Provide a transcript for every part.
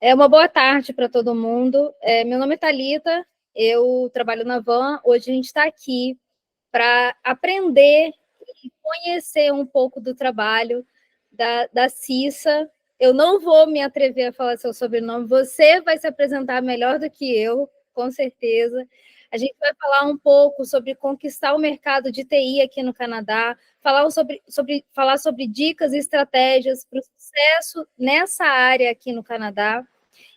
Uma boa tarde para todo mundo. Meu nome é Thalita, eu trabalho na Van. Hoje a gente está aqui para aprender e conhecer um pouco do trabalho da Cissa. Eu não vou me atrever a falar seu sobrenome, você vai se apresentar melhor do que eu, com certeza. A gente vai falar um pouco sobre conquistar o mercado de TI aqui no Canadá, falar sobre dicas e estratégias para o sucesso nessa área aqui no Canadá.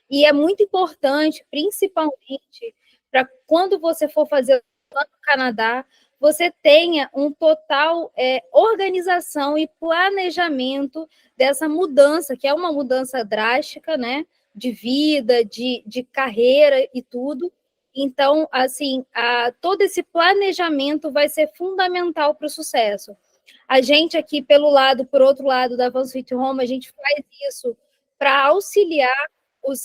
E é muito importante, principalmente, para quando você for fazer lá no Canadá, você tenha um total organização e planejamento dessa mudança, que é uma mudança drástica, né? De vida, de carreira e tudo. Então, assim, todo esse planejamento vai ser fundamental para o sucesso. A gente aqui, por outro lado da Van Sweet Home, a gente faz isso para auxiliar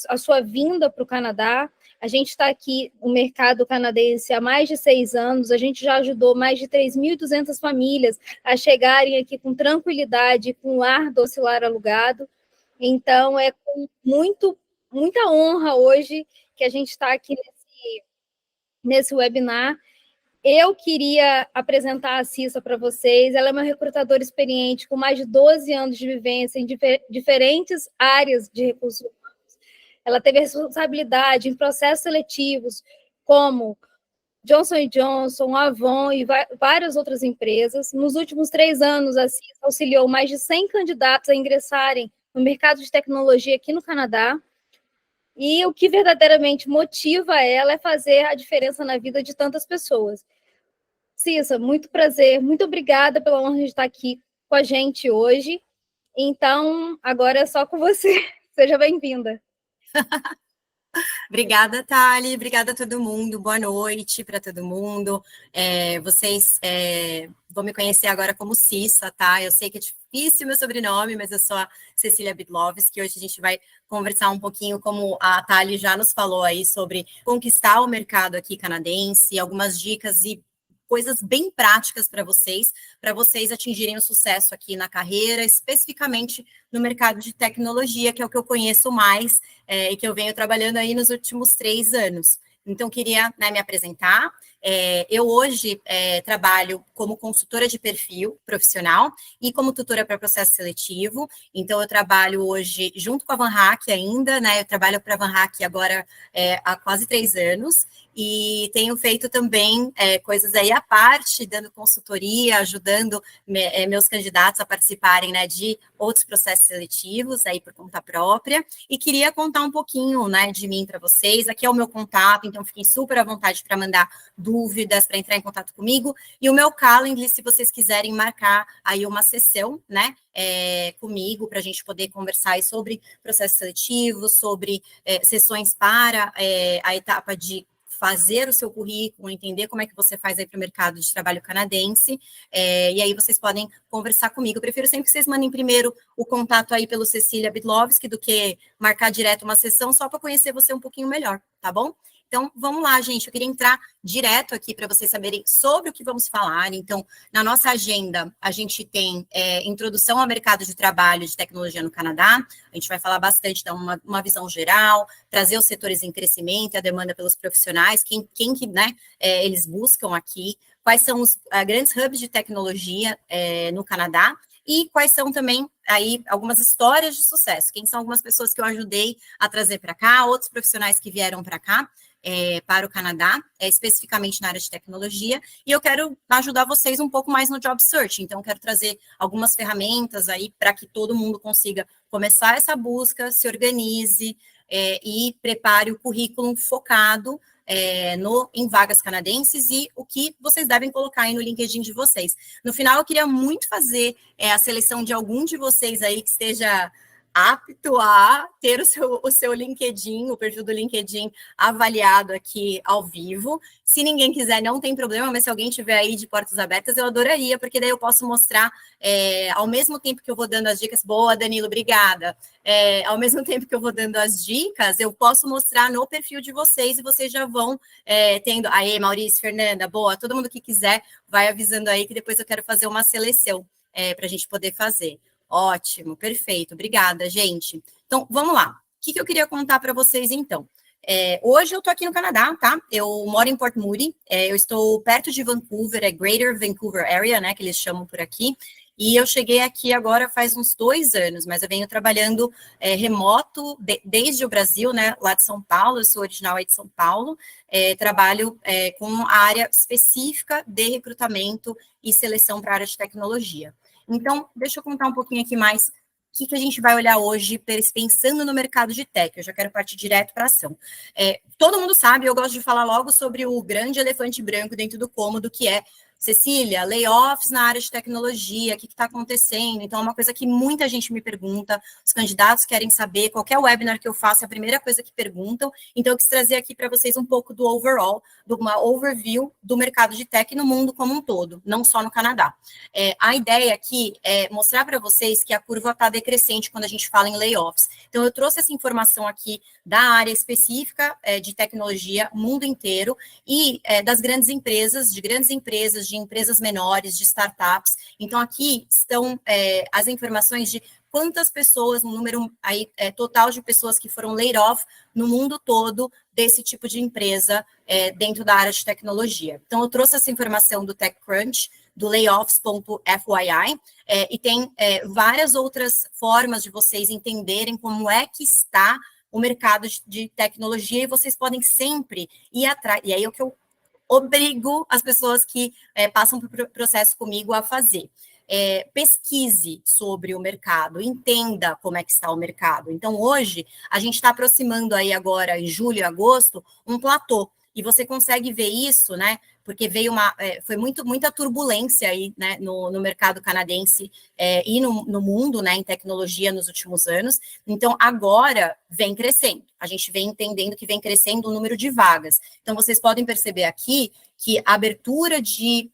a sua vinda para o Canadá. A gente está aqui no mercado canadense há mais de 6 anos, a gente já ajudou mais de 3.200 famílias a chegarem aqui com tranquilidade, com lar docilar alugado. Então, é com muita honra hoje que a gente está aqui nesse webinar. Eu queria apresentar a Cissa para vocês. Ela é uma recrutadora experiente com mais de 12 anos de vivência em diferentes áreas de recursos humanos. Ela teve responsabilidade em processos seletivos, como Johnson & Johnson, Avon e várias outras empresas. Nos últimos 3 anos, a Cissa auxiliou mais de 100 candidatos a ingressarem no mercado de tecnologia aqui no Canadá. E o que verdadeiramente motiva ela é fazer a diferença na vida de tantas pessoas. Cissa, muito prazer, muito obrigada pela honra de estar aqui com a gente hoje. Então, agora é só com você. Seja bem-vinda. Obrigada, Thali. Obrigada a todo mundo. Boa noite para todo mundo. Vocês vão me conhecer agora como Cissa, tá? Eu sei que é difícil meu sobrenome, mas eu sou a Cecília Bidlovski. Hoje a gente vai conversar um pouquinho, como a Thali já nos falou aí, sobre conquistar o mercado aqui canadense, algumas dicas e coisas bem práticas para vocês atingirem o sucesso aqui na carreira, especificamente no mercado de tecnologia, que é o que eu conheço mais e que eu venho trabalhando aí nos últimos 3 anos. Então, queria me apresentar. Eu hoje trabalho como consultora de perfil profissional e como tutora para processo seletivo. Então, eu trabalho hoje junto com a Van Hack ainda, né? Eu trabalho para a Van Hack agora há quase 3 anos e tenho feito também coisas aí à parte, dando consultoria, ajudando meus candidatos a participarem, né, de outros processos seletivos aí por conta própria. E queria contar um pouquinho, né, de mim para vocês. Aqui é o meu contato, então fiquem super à vontade para mandar dúvidas, para entrar em contato comigo. E o meu Calendly, se vocês quiserem marcar aí uma sessão, né, comigo, para a gente poder conversar aí sobre processos seletivos, sobre sessões para a etapa de fazer o seu currículo, entender como é que você faz aí para o mercado de trabalho canadense, e aí vocês podem conversar comigo. Eu prefiro sempre que vocês mandem primeiro o contato aí pelo Cecília Bidlovski do que marcar direto uma sessão só para conhecer você um pouquinho melhor, tá bom? Então, vamos lá, gente. Eu queria entrar direto aqui para vocês saberem sobre o que vamos falar. Então, na nossa agenda, a gente tem introdução ao mercado de trabalho de tecnologia no Canadá. A gente vai falar bastante, dar uma visão geral, trazer os setores em crescimento e a demanda pelos profissionais, quem que, né, eles buscam aqui, quais são os grandes hubs de tecnologia no Canadá, e quais são também aí algumas histórias de sucesso, quem são algumas pessoas que eu ajudei a trazer para cá, outros profissionais que vieram para cá, para o Canadá, especificamente na área de tecnologia, e eu quero ajudar vocês um pouco mais no job search, então quero trazer algumas ferramentas aí para que todo mundo consiga começar essa busca, se organize e prepare o currículo focado em vagas canadenses e o que vocês devem colocar aí no LinkedIn de vocês. No final, eu queria muito fazer a seleção de algum de vocês aí que esteja apto a ter o seu LinkedIn, o perfil do LinkedIn avaliado aqui ao vivo. Se ninguém quiser, não tem problema, mas se alguém tiver aí de portas abertas, eu adoraria, porque daí eu posso mostrar, ao mesmo tempo que eu vou dando as dicas, boa, Danilo, obrigada. Ao mesmo tempo que eu vou dando as dicas, eu posso mostrar no perfil de vocês e vocês já vão tendo. Aí, Maurício, Fernanda, boa, todo mundo que quiser, vai avisando aí que depois eu quero fazer uma seleção para a gente poder fazer. Ótimo, perfeito, obrigada, gente. Então, vamos lá. O que eu queria contar para vocês, então? Hoje eu estou aqui no Canadá, tá? Eu moro em Port Moody, eu estou perto de Vancouver, Greater Vancouver Area, né, que eles chamam por aqui, e eu cheguei aqui agora faz uns 2 anos, mas eu venho trabalhando remoto desde o Brasil, né, lá de São Paulo, eu sou original aí de São Paulo, trabalho com a área específica de recrutamento e seleção para a área de tecnologia. Então, deixa eu contar um pouquinho aqui mais o que a gente vai olhar hoje pensando no mercado de tech. Eu já quero partir direto para a ação. Todo mundo sabe, eu gosto de falar logo sobre o grande elefante branco dentro do cômodo, que é, Cecília, layoffs na área de tecnologia, o que está acontecendo? Então, é uma coisa que muita gente me pergunta, os candidatos querem saber, qualquer webinar que eu faço é a primeira coisa que perguntam, então eu quis trazer aqui para vocês um pouco do overall, de uma overview do mercado de tech no mundo como um todo, não só no Canadá. A ideia aqui é mostrar para vocês que a curva está decrescente quando a gente fala em layoffs. Então, eu trouxe essa informação aqui da área específica de tecnologia, mundo inteiro, e das grandes empresas, de empresas menores, de startups. Então, aqui estão as informações de quantas pessoas, um número aí, total de pessoas que foram laid off no mundo todo desse tipo de empresa dentro da área de tecnologia. Então, eu trouxe essa informação do TechCrunch, do layoffs.fyi, e tem várias outras formas de vocês entenderem como é que está o mercado de tecnologia, e vocês podem sempre ir atrás, e aí é o que eu obrigo as pessoas que passam por processo comigo a fazer. Pesquise sobre o mercado, entenda como é que está o mercado. Então, hoje, a gente está aproximando aí agora, em julho e agosto, um platô. E você consegue ver isso, né? Porque veio foi muita turbulência aí, né, no mercado canadense e no mundo, né, em tecnologia nos últimos anos. Então, agora vem crescendo. A gente vem entendendo que vem crescendo o número de vagas. Então, vocês podem perceber aqui que a abertura de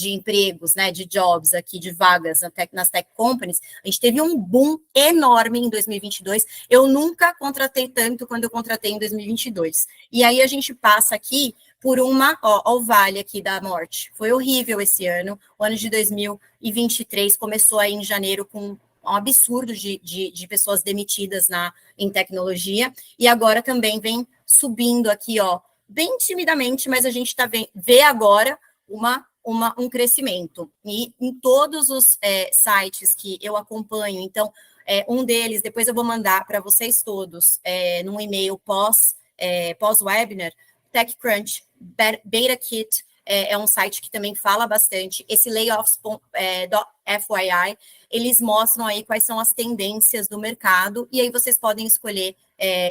empregos, né, de jobs aqui, de vagas nas tech companies, a gente teve um boom enorme em 2022. Eu nunca contratei tanto quando eu contratei em 2022. E aí a gente passa aqui por o vale aqui da morte. Foi horrível esse ano. O ano de 2023 começou aí em janeiro com um absurdo de pessoas demitidas em tecnologia, e agora também vem subindo aqui, bem timidamente, mas a gente vê agora um crescimento. E em todos os sites que eu acompanho, então, um deles, depois eu vou mandar para vocês todos, num e-mail pós-webinar, TechCrunch, BetaKit, é um site que também fala bastante. Esse layoffs.fyi, eles mostram aí quais são as tendências do mercado, e aí vocês podem escolher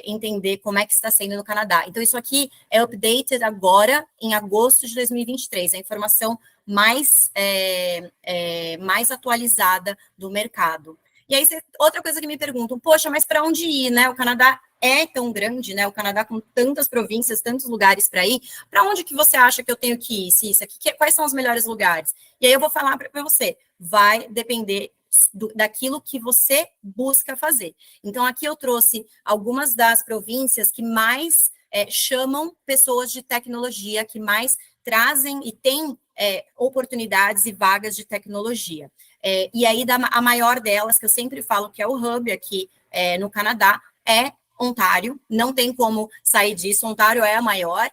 entender como é que está sendo no Canadá. Então, isso aqui é updated agora, em agosto de 2023, a informação mais atualizada do mercado. E aí, outra coisa que me perguntam, poxa, mas para onde ir, né? O Canadá é tão grande, né? O Canadá com tantas províncias, tantos lugares para ir. Para onde que você acha que eu tenho que ir, Cissa? Quais são os melhores lugares? E aí eu vou falar para você, vai depender daquilo que você busca fazer. Então, aqui eu trouxe algumas das províncias que mais chamam pessoas de tecnologia, que mais trazem e têm oportunidades e vagas de tecnologia. E aí, a maior delas, que eu sempre falo que é o hub aqui no Canadá, é Ontário, não tem como sair disso, Ontário é a maior,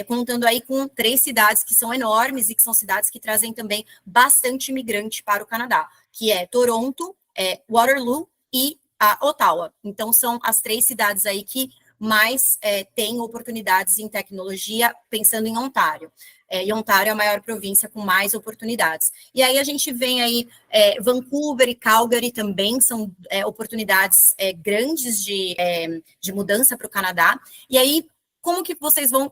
contando aí com 3 cidades que são enormes e que são cidades que trazem também bastante imigrante para o Canadá, que é Toronto, Waterloo e Ottawa. Então, são as 3 cidades aí que mais têm oportunidades em tecnologia, pensando em Ontário. E Ontário é a maior província com mais oportunidades. E aí a gente vem aí, Vancouver e Calgary também são oportunidades grandes de mudança para o Canadá. E aí, como que vocês vão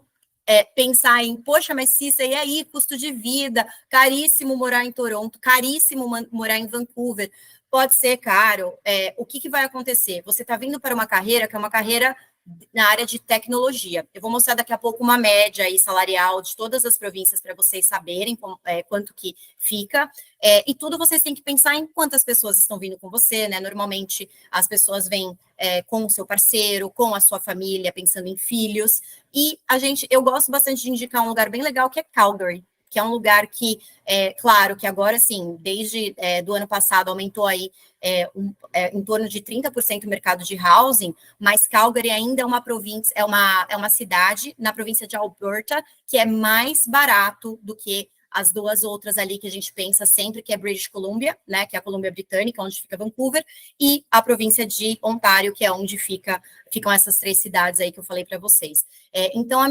pensar em, poxa, mas Cissa, e aí, custo de vida, caríssimo morar em Toronto, caríssimo morar em Vancouver. pode ser caro. O que vai acontecer? Você está vindo para uma carreira que é uma carreira na área de tecnologia. Eu vou mostrar daqui a pouco uma média aí salarial de todas as províncias para vocês saberem quanto que fica. E tudo vocês têm que pensar em quantas pessoas estão vindo com você, né? Normalmente as pessoas vêm com o seu parceiro, com a sua família, pensando em filhos. E eu gosto bastante de indicar um lugar bem legal que é Calgary, que é um lugar que, claro, que agora, sim, desde do ano passado, aumentou aí em torno de 30% o mercado de housing, mas Calgary ainda é uma província, é uma cidade na província de Alberta, que é mais barato do que as duas outras ali que a gente pensa sempre, que é British Columbia, né, que é a Colômbia Britânica, onde fica Vancouver, e a província de Ontário, que é onde ficam essas 3 cidades aí que eu falei para vocês. Então,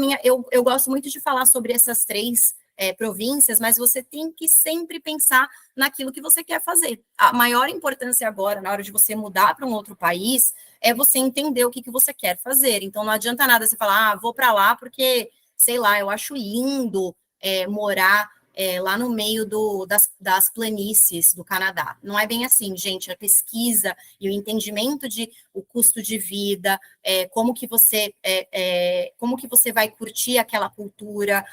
eu gosto muito de falar sobre essas 3 províncias, mas você tem que sempre pensar naquilo que você quer fazer. A maior importância agora, na hora de você mudar para um outro país, é você entender o que você quer fazer. Então, não adianta nada você falar, vou para lá porque, sei lá, eu acho lindo morar lá no meio das planícies do Canadá. Não é bem assim, gente. A pesquisa e o entendimento de o custo de vida, como que você vai curtir aquela cultura,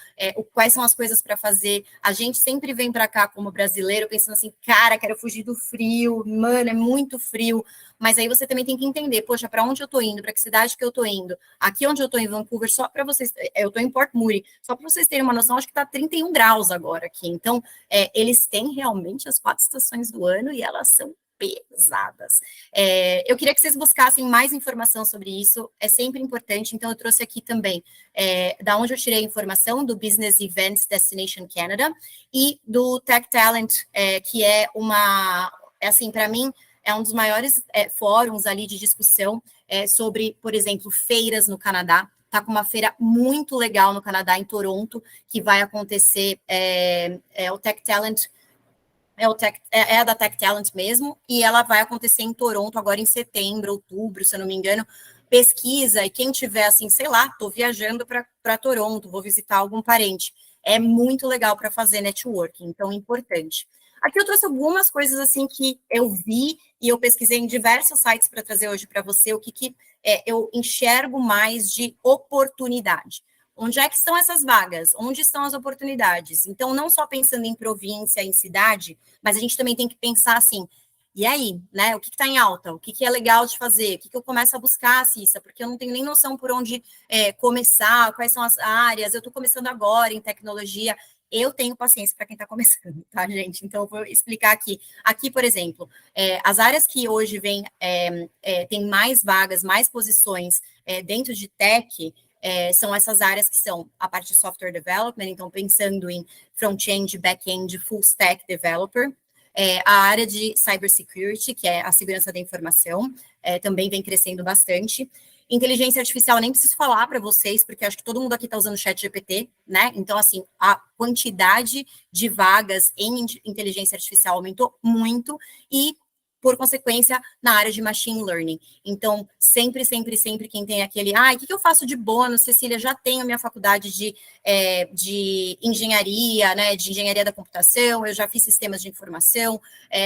quais são as coisas para fazer. A gente sempre vem para cá como brasileiro pensando assim, cara, quero fugir do frio, mano, é muito frio. Mas aí você também tem que entender, poxa, para onde eu estou indo, para que cidade que eu estou indo? Aqui onde eu estou em Vancouver, só para vocês, eu estou em Port Moody, só para vocês terem uma noção, acho que está 31 graus agora aqui. Então, eles têm realmente as 4 estações do ano e elas são pesadas. Eu queria que vocês buscassem mais informação sobre isso, é sempre importante, então eu trouxe aqui também da onde eu tirei a informação, do Business Events Destination Canada e do Tech Talent, que é assim, para mim, é um dos maiores fóruns ali de discussão sobre, por exemplo, feiras no Canadá. Está com uma feira muito legal no Canadá, em Toronto, que vai acontecer, o Tech Talent, a da Tech Talent mesmo, e ela vai acontecer em Toronto agora em setembro, outubro, se eu não me engano. Pesquisa, e quem tiver assim, sei lá, estou viajando para Toronto, vou visitar algum parente. É muito legal para fazer networking, então é importante. Aqui eu trouxe algumas coisas assim que eu vi e eu pesquisei em diversos sites para trazer hoje para você o que eu enxergo mais de oportunidade. Onde é que estão essas vagas? Onde estão as oportunidades? Então, não só pensando em província, em cidade, mas a gente também tem que pensar assim, e aí, né? O que está em alta? O que é legal de fazer? O que eu começo a buscar, Cissa? Porque eu não tenho nem noção por onde começar, quais são as áreas. Eu estou começando agora em tecnologia. Eu tenho paciência para quem está começando, tá, gente? Então, eu vou explicar aqui. Aqui, por exemplo, as áreas que hoje tem mais vagas, mais posições dentro de tech, são essas áreas que são a parte de software development, então pensando em front-end, back-end, full stack developer, a área de cybersecurity, que é a segurança da informação, também vem crescendo bastante. Inteligência artificial, nem preciso falar para vocês, porque acho que todo mundo aqui está usando o chat GPT, né? Então, assim, a quantidade de vagas em inteligência artificial aumentou muito e, por consequência, na área de machine learning. Então, sempre quem tem aquele, o que eu faço de bônus, Cecília, já tenho minha faculdade de engenharia, né, de engenharia da computação, eu já fiz sistemas de informação,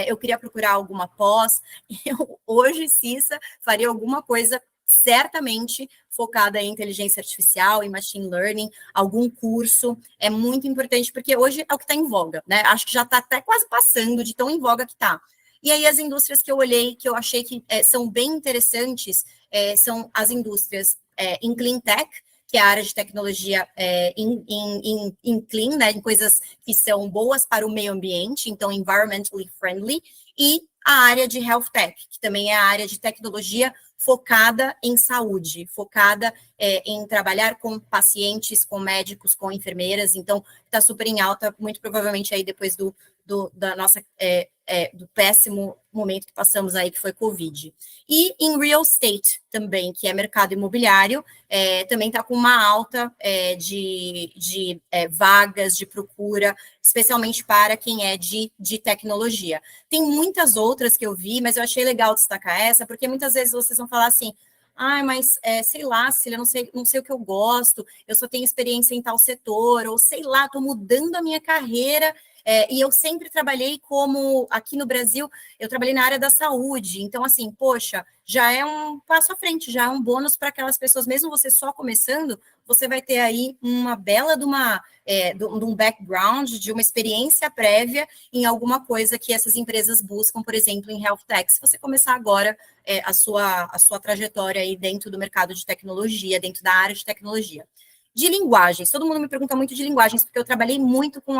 eu queria procurar alguma pós, eu hoje, Cissa, faria alguma coisa certamente focada em inteligência artificial, em machine learning, algum curso, é muito importante, porque hoje é o que está em voga, né? Acho que já está até quase passando de tão em voga que está. E aí as indústrias que eu olhei, que eu achei que são bem interessantes, são as indústrias em clean tech, que é a área de tecnologia em clean, né, em coisas que são boas para o meio ambiente, então environmentally friendly, e a área de health tech, que também é a área de tecnologia focada em saúde, focada em trabalhar com pacientes, com médicos, com enfermeiras, então está super em alta, muito provavelmente aí depois do péssimo momento que passamos aí, que foi Covid. E em real estate também, que é mercado imobiliário, também está com uma alta de vagas, de procura, especialmente para quem é de tecnologia. Tem muitas outras que eu vi, mas eu achei legal destacar essa, porque muitas vezes vocês vão falar assim, mas sei lá, Cília, não sei o que eu gosto, eu só tenho experiência em tal setor, ou sei lá, estou mudando a minha carreira E eu sempre trabalhei como, aqui no Brasil, eu trabalhei na área da saúde. Então, assim, poxa, já é um passo à frente, já é um bônus para aquelas pessoas, mesmo você só começando, você vai ter aí uma bela de um background, de uma experiência prévia em alguma coisa que essas empresas buscam, por exemplo, em health tech. Se você começar agora a sua trajetória aí dentro do mercado de tecnologia, dentro da área de tecnologia. De linguagens, todo mundo me pergunta muito de linguagens, porque eu trabalhei muito com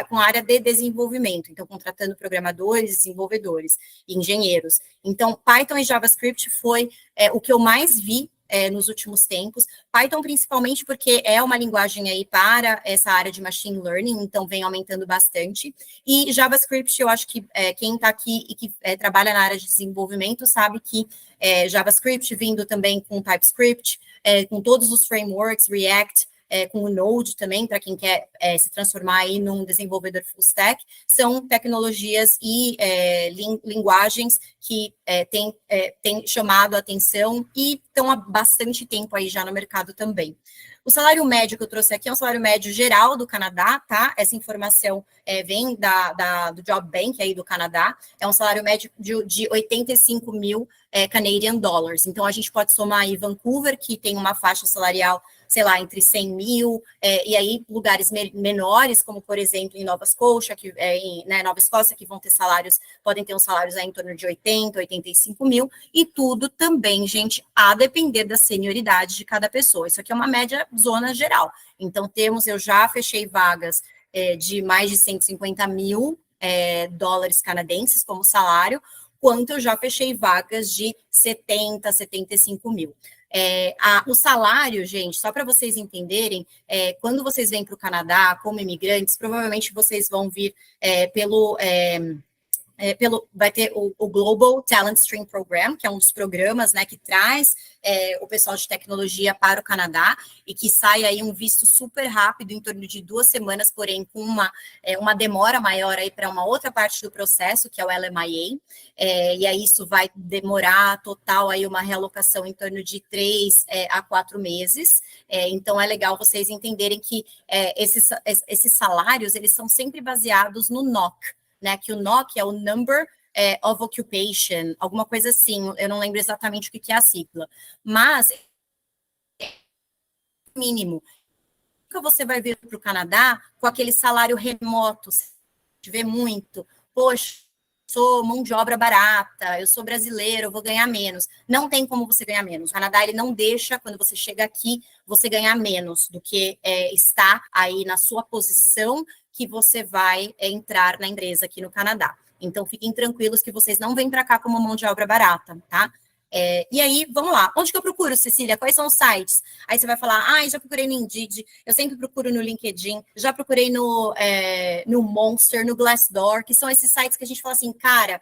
com a área de desenvolvimento, então contratando programadores, desenvolvedores, engenheiros. Então, Python e JavaScript foi o que eu mais vi nos últimos tempos. Python, principalmente, porque é uma linguagem aí para essa área de machine learning, então vem aumentando bastante. E JavaScript, eu acho que quem está aqui e que trabalha na área de desenvolvimento sabe que JavaScript vindo também com TypeScript, com todos os frameworks, React, com o Node também, para quem quer se transformar aí num desenvolvedor full stack, são tecnologias e linguagens que têm chamado a atenção e estão há bastante tempo aí já no mercado também. O salário médio que eu trouxe aqui é um salário médio geral do Canadá, tá? Essa informação vem do Job Bank aí do Canadá. É um salário médio de 85 mil Canadian dollars. Então, a gente pode somar aí Vancouver, que tem uma faixa salarial, sei lá, entre 100 mil, e aí lugares menores, como, por exemplo, em Nova Scotia, Nova Escócia, que podem ter uns salários aí em torno de 80, 85 mil, e tudo também, gente, a depender da senioridade de cada pessoa. Isso aqui é uma média zona geral. Então, eu já fechei vagas de mais de 150 mil dólares canadenses como salário, quanto eu já fechei vagas de 70, 75 mil. O salário, gente, só para vocês entenderem, quando vocês vêm para o Canadá como imigrantes, provavelmente vocês vão vir vai ter o Global Talent Stream Program, que é um dos programas, né, que traz o pessoal de tecnologia para o Canadá e que sai aí um visto super rápido, em torno de 2 semanas, porém com uma demora maior aí para uma outra parte do processo, que é o LMIA, e aí isso vai demorar total aí uma realocação em torno de 3 a 4 meses. Então é legal vocês entenderem que esses salários, eles são sempre baseados no NOC, né, que o NOC é o Number of Occupation, alguma coisa assim, eu não lembro exatamente o que é a sigla, mas mínimo. Nunca você vai vir para o Canadá com aquele salário remoto, você vê muito, poxa, sou mão de obra barata, eu sou brasileiro, eu vou ganhar menos. Não tem como você ganhar menos. O Canadá, ele não deixa, quando você chega aqui, você ganhar menos do que está aí na sua posição que você vai entrar na empresa aqui no Canadá. Então, fiquem tranquilos que vocês não vêm para cá como mão de obra barata, tá? E aí, vamos lá. Onde que eu procuro, Cecília? Quais são os sites? Aí você vai falar, já procurei no Indeed, eu sempre procuro no LinkedIn, já procurei no Monster, no Glassdoor, que são esses sites que a gente fala assim, cara,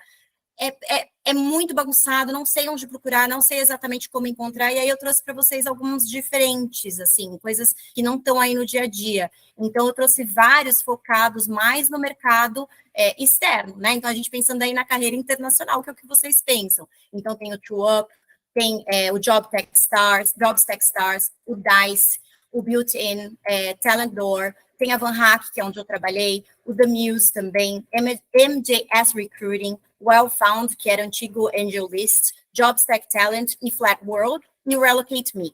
é muito bagunçado, não sei onde procurar, não sei exatamente como encontrar, e aí eu trouxe para vocês alguns diferentes, assim, coisas que não estão aí no dia a dia. Então, eu trouxe vários focados mais no mercado externo, né? Então, a gente pensando aí na carreira internacional, que é o que vocês pensam. Então, tem o TrueUp, tem o Jobs Tech Stars, o Dice, o Built-in, Talent Door, tem a Van Hack, que é onde eu trabalhei, o The Muse também, MJS Recruiting, Well-Found, que era antigo Angel List, Jobs Tech Talent e Flat World, e o Relocate.me.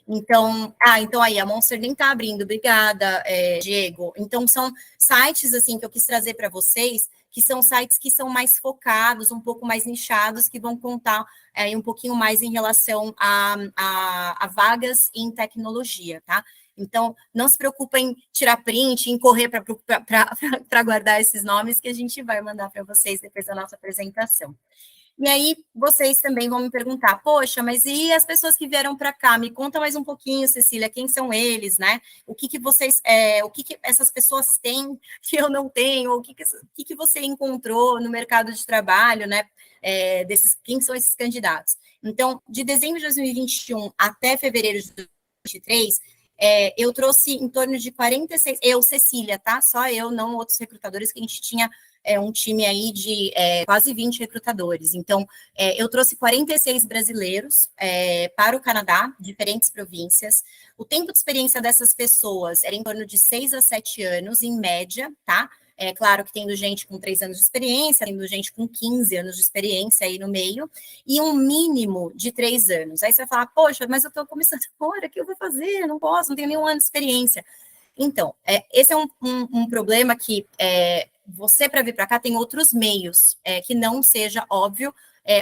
Então aí, a Monster nem tá abrindo, obrigada, Diego. Então, são sites, assim, que eu quis trazer para vocês, que são sites que são mais focados, um pouco mais nichados, que vão contar um pouquinho mais em relação a vagas em tecnologia, tá? Então, não se preocupa em tirar print, em correr para guardar esses nomes, que a gente vai mandar para vocês depois da nossa apresentação. E aí, vocês também vão me perguntar, poxa, mas e as pessoas que vieram para cá? Me conta mais um pouquinho, Cecília, quem são eles, né? O que essas pessoas têm que eu não tenho? O que você encontrou no mercado de trabalho, né? Quem são esses candidatos? Então, de dezembro de 2021 até fevereiro de 2023, eu trouxe em torno de 46, eu, Cecília, tá? Só eu, não outros recrutadores, que a gente tinha um time aí de quase 20 recrutadores. Então, eu trouxe 46 brasileiros para o Canadá, diferentes províncias. O tempo de experiência dessas pessoas era em torno de 6 a 7 anos, em média, tá? É claro que tendo gente com 3 anos de experiência, tendo gente com 15 anos de experiência aí no meio, e um mínimo de 3 anos. Aí você vai falar, poxa, mas eu estou começando agora, o que eu vou fazer? Não posso, não tenho nenhum ano de experiência. Então, esse é um problema que você, para vir para cá, tem outros meios, que não seja, óbvio,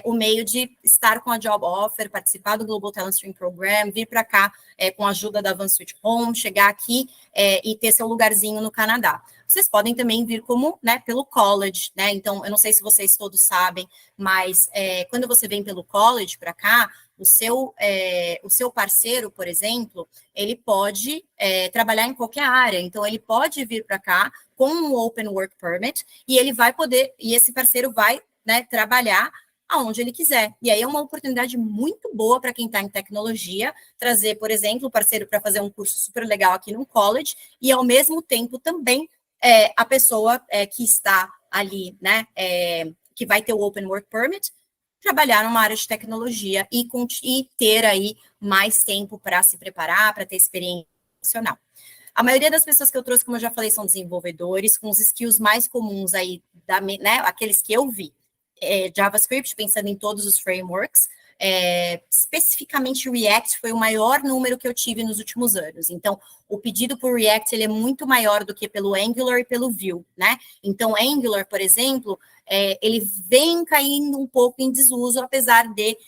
o meio de estar com a Job Offer, participar do Global Talent Stream Program, vir para cá com a ajuda da Van Switch Home, chegar aqui e ter seu lugarzinho no Canadá. Vocês podem também vir como, né, pelo college, né? Então, eu não sei se vocês todos sabem, mas quando você vem pelo college para cá, o seu parceiro, por exemplo, ele pode trabalhar em qualquer área. Então, ele pode vir para cá com um Open Work Permit e ele vai poder, e esse parceiro vai, né, trabalhar aonde ele quiser. E aí é uma oportunidade muito boa para quem está em tecnologia, trazer, por exemplo, o parceiro para fazer um curso super legal aqui no college e, ao mesmo tempo, também a pessoa que está ali, né, que vai ter o Open Work Permit, trabalhar numa área de tecnologia e ter aí mais tempo para se preparar, para ter experiência profissional. A maioria das pessoas que eu trouxe, como eu já falei, são desenvolvedores, com os skills mais comuns aí, né, aqueles que eu vi. JavaScript, pensando em todos os frameworks, especificamente React foi o maior número que eu tive nos últimos anos. Então, o pedido por React ele é muito maior do que pelo Angular e pelo Vue, né? Então, Angular, por exemplo, ele vem caindo um pouco em desuso, apesar de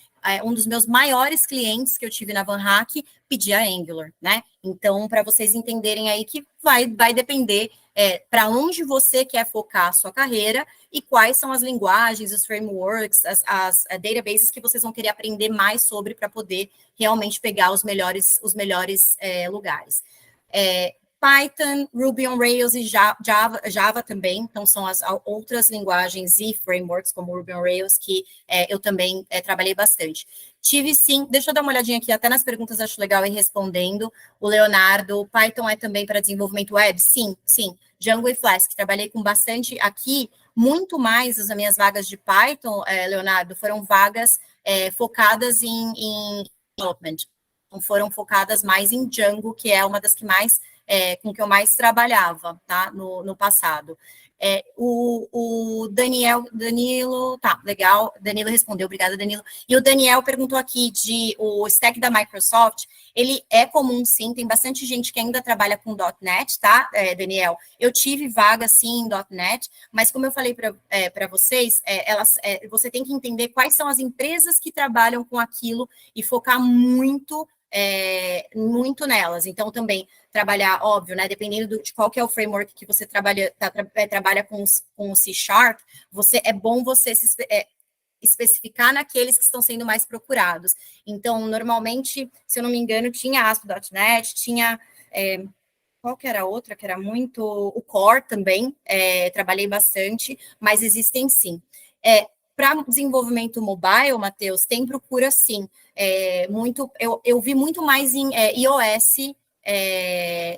um dos meus maiores clientes que eu tive na VanHack pedir a Angular, né? Então, para vocês entenderem aí que vai depender para onde você quer focar a sua carreira e quais são as linguagens, os frameworks, as databases que vocês vão querer aprender mais sobre para poder realmente pegar os melhores lugares. Python, Ruby on Rails e Java também, então são as outras linguagens e frameworks como Ruby on Rails que eu também trabalhei bastante. Tive sim, deixa eu dar uma olhadinha aqui, até nas perguntas acho legal ir respondendo. O Leonardo, Python é também para desenvolvimento web? Sim. Django e Flask, trabalhei com bastante aqui, muito mais as minhas vagas de Python, Leonardo, foram vagas focadas em development, então foram focadas mais em Django, que é uma das que mais com que eu mais trabalhava, tá, no passado. O Danilo, tá, legal, Danilo respondeu, obrigada, Danilo. E o Daniel perguntou aqui o stack da Microsoft, ele é comum, sim, tem bastante gente que ainda trabalha com .NET, tá, Daniel? Eu tive vaga, sim, em .NET, mas como eu falei para vocês, você tem que entender quais são as empresas que trabalham com aquilo e focar muito nelas. Então, também trabalhar, óbvio, né? Dependendo de qual que é o framework que você trabalha com o C Sharp, é bom você se especificar naqueles que estão sendo mais procurados. Então, normalmente, se eu não me engano, tinha ASP.NET, tinha qual que era a outra, que era muito... O Core também, trabalhei bastante, mas existem sim. Para desenvolvimento mobile, Matheus, tem procura sim. Eu vi muito mais em iOS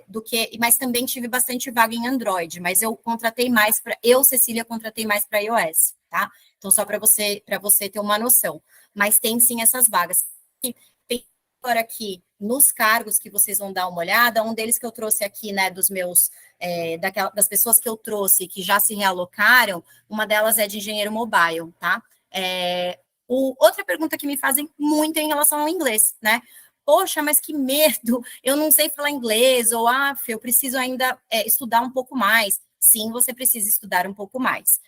do que... Mas também tive bastante vaga em Android, mas eu contratei mais para... Cecília, contratei mais para iOS, tá? Então, só para você ter uma noção. Mas tem sim essas vagas. Tem agora aqui nos cargos que vocês vão dar uma olhada, um deles que eu trouxe aqui, né, dos meus, das pessoas que eu trouxe que já se realocaram, uma delas é de engenheiro mobile, tá? Outra pergunta que me fazem muito é em relação ao inglês, né? Poxa, mas que medo, eu não sei falar inglês, ou eu preciso ainda estudar um pouco mais. Sim, você precisa estudar um pouco mais.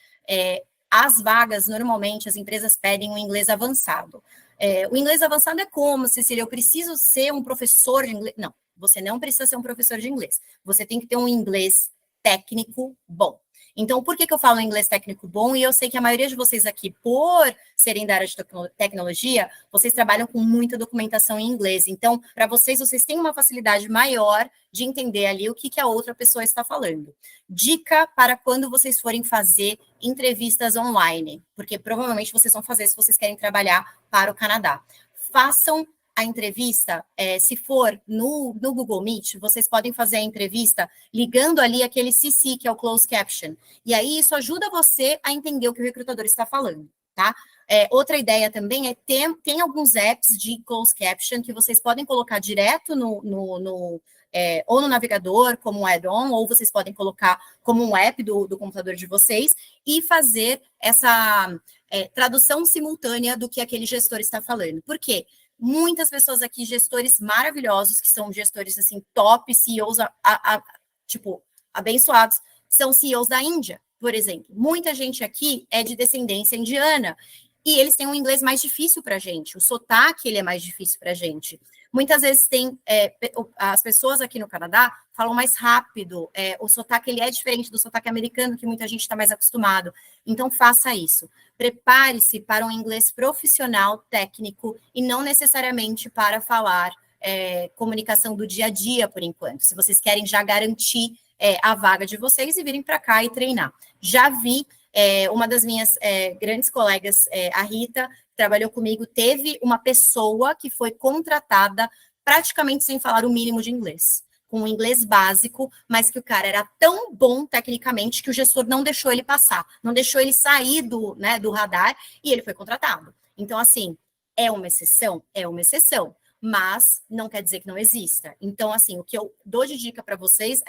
As vagas, normalmente, as empresas pedem um inglês avançado. O inglês avançado é como, Cecília, eu preciso ser um professor de inglês? Não, você não precisa ser um professor de inglês. Você tem que ter um inglês técnico bom. Então, por que eu falo inglês técnico bom? E eu sei que a maioria de vocês aqui, por serem da área de tecnologia, vocês trabalham com muita documentação em inglês. Então, para vocês têm uma facilidade maior de entender ali o que a outra pessoa está falando. Dica para quando vocês forem fazer entrevistas online, porque provavelmente vocês vão fazer se vocês querem trabalhar para o Canadá. Façam a entrevista, se for no Google Meet, vocês podem fazer a entrevista ligando ali aquele CC, que é o Closed Caption. E aí isso ajuda você a entender o que o recrutador está falando, tá? Outra ideia também tem alguns apps de Closed Caption que vocês podem colocar direto ou no navegador, como um add-on, ou vocês podem colocar como um app do computador de vocês e fazer essa tradução simultânea do que aquele gestor está falando. Por quê? Muitas pessoas aqui, gestores maravilhosos, que são gestores, assim, top, CEOs, tipo, abençoados, são CEOs da Índia, por exemplo. Muita gente aqui é de descendência indiana, e eles têm um inglês mais difícil para a gente, o sotaque ele é mais difícil para a gente. Muitas vezes as pessoas aqui no Canadá falam mais rápido, o sotaque ele é diferente do sotaque americano, que muita gente está mais acostumado. Então, faça isso. Prepare-se para um inglês profissional, técnico, e não necessariamente para falar comunicação do dia a dia, por enquanto. Se vocês querem já garantir a vaga de vocês e virem para cá e treinar. Já vi uma das minhas grandes colegas, a Rita, que trabalhou comigo, teve uma pessoa que foi contratada praticamente sem falar o mínimo de inglês, com um inglês básico, mas que o cara era tão bom tecnicamente que o gestor não deixou ele passar, não deixou ele sair do radar e ele foi contratado. Então, assim, é uma exceção? É uma exceção, mas não quer dizer que não exista. Então, assim, o que eu dou de dica para vocês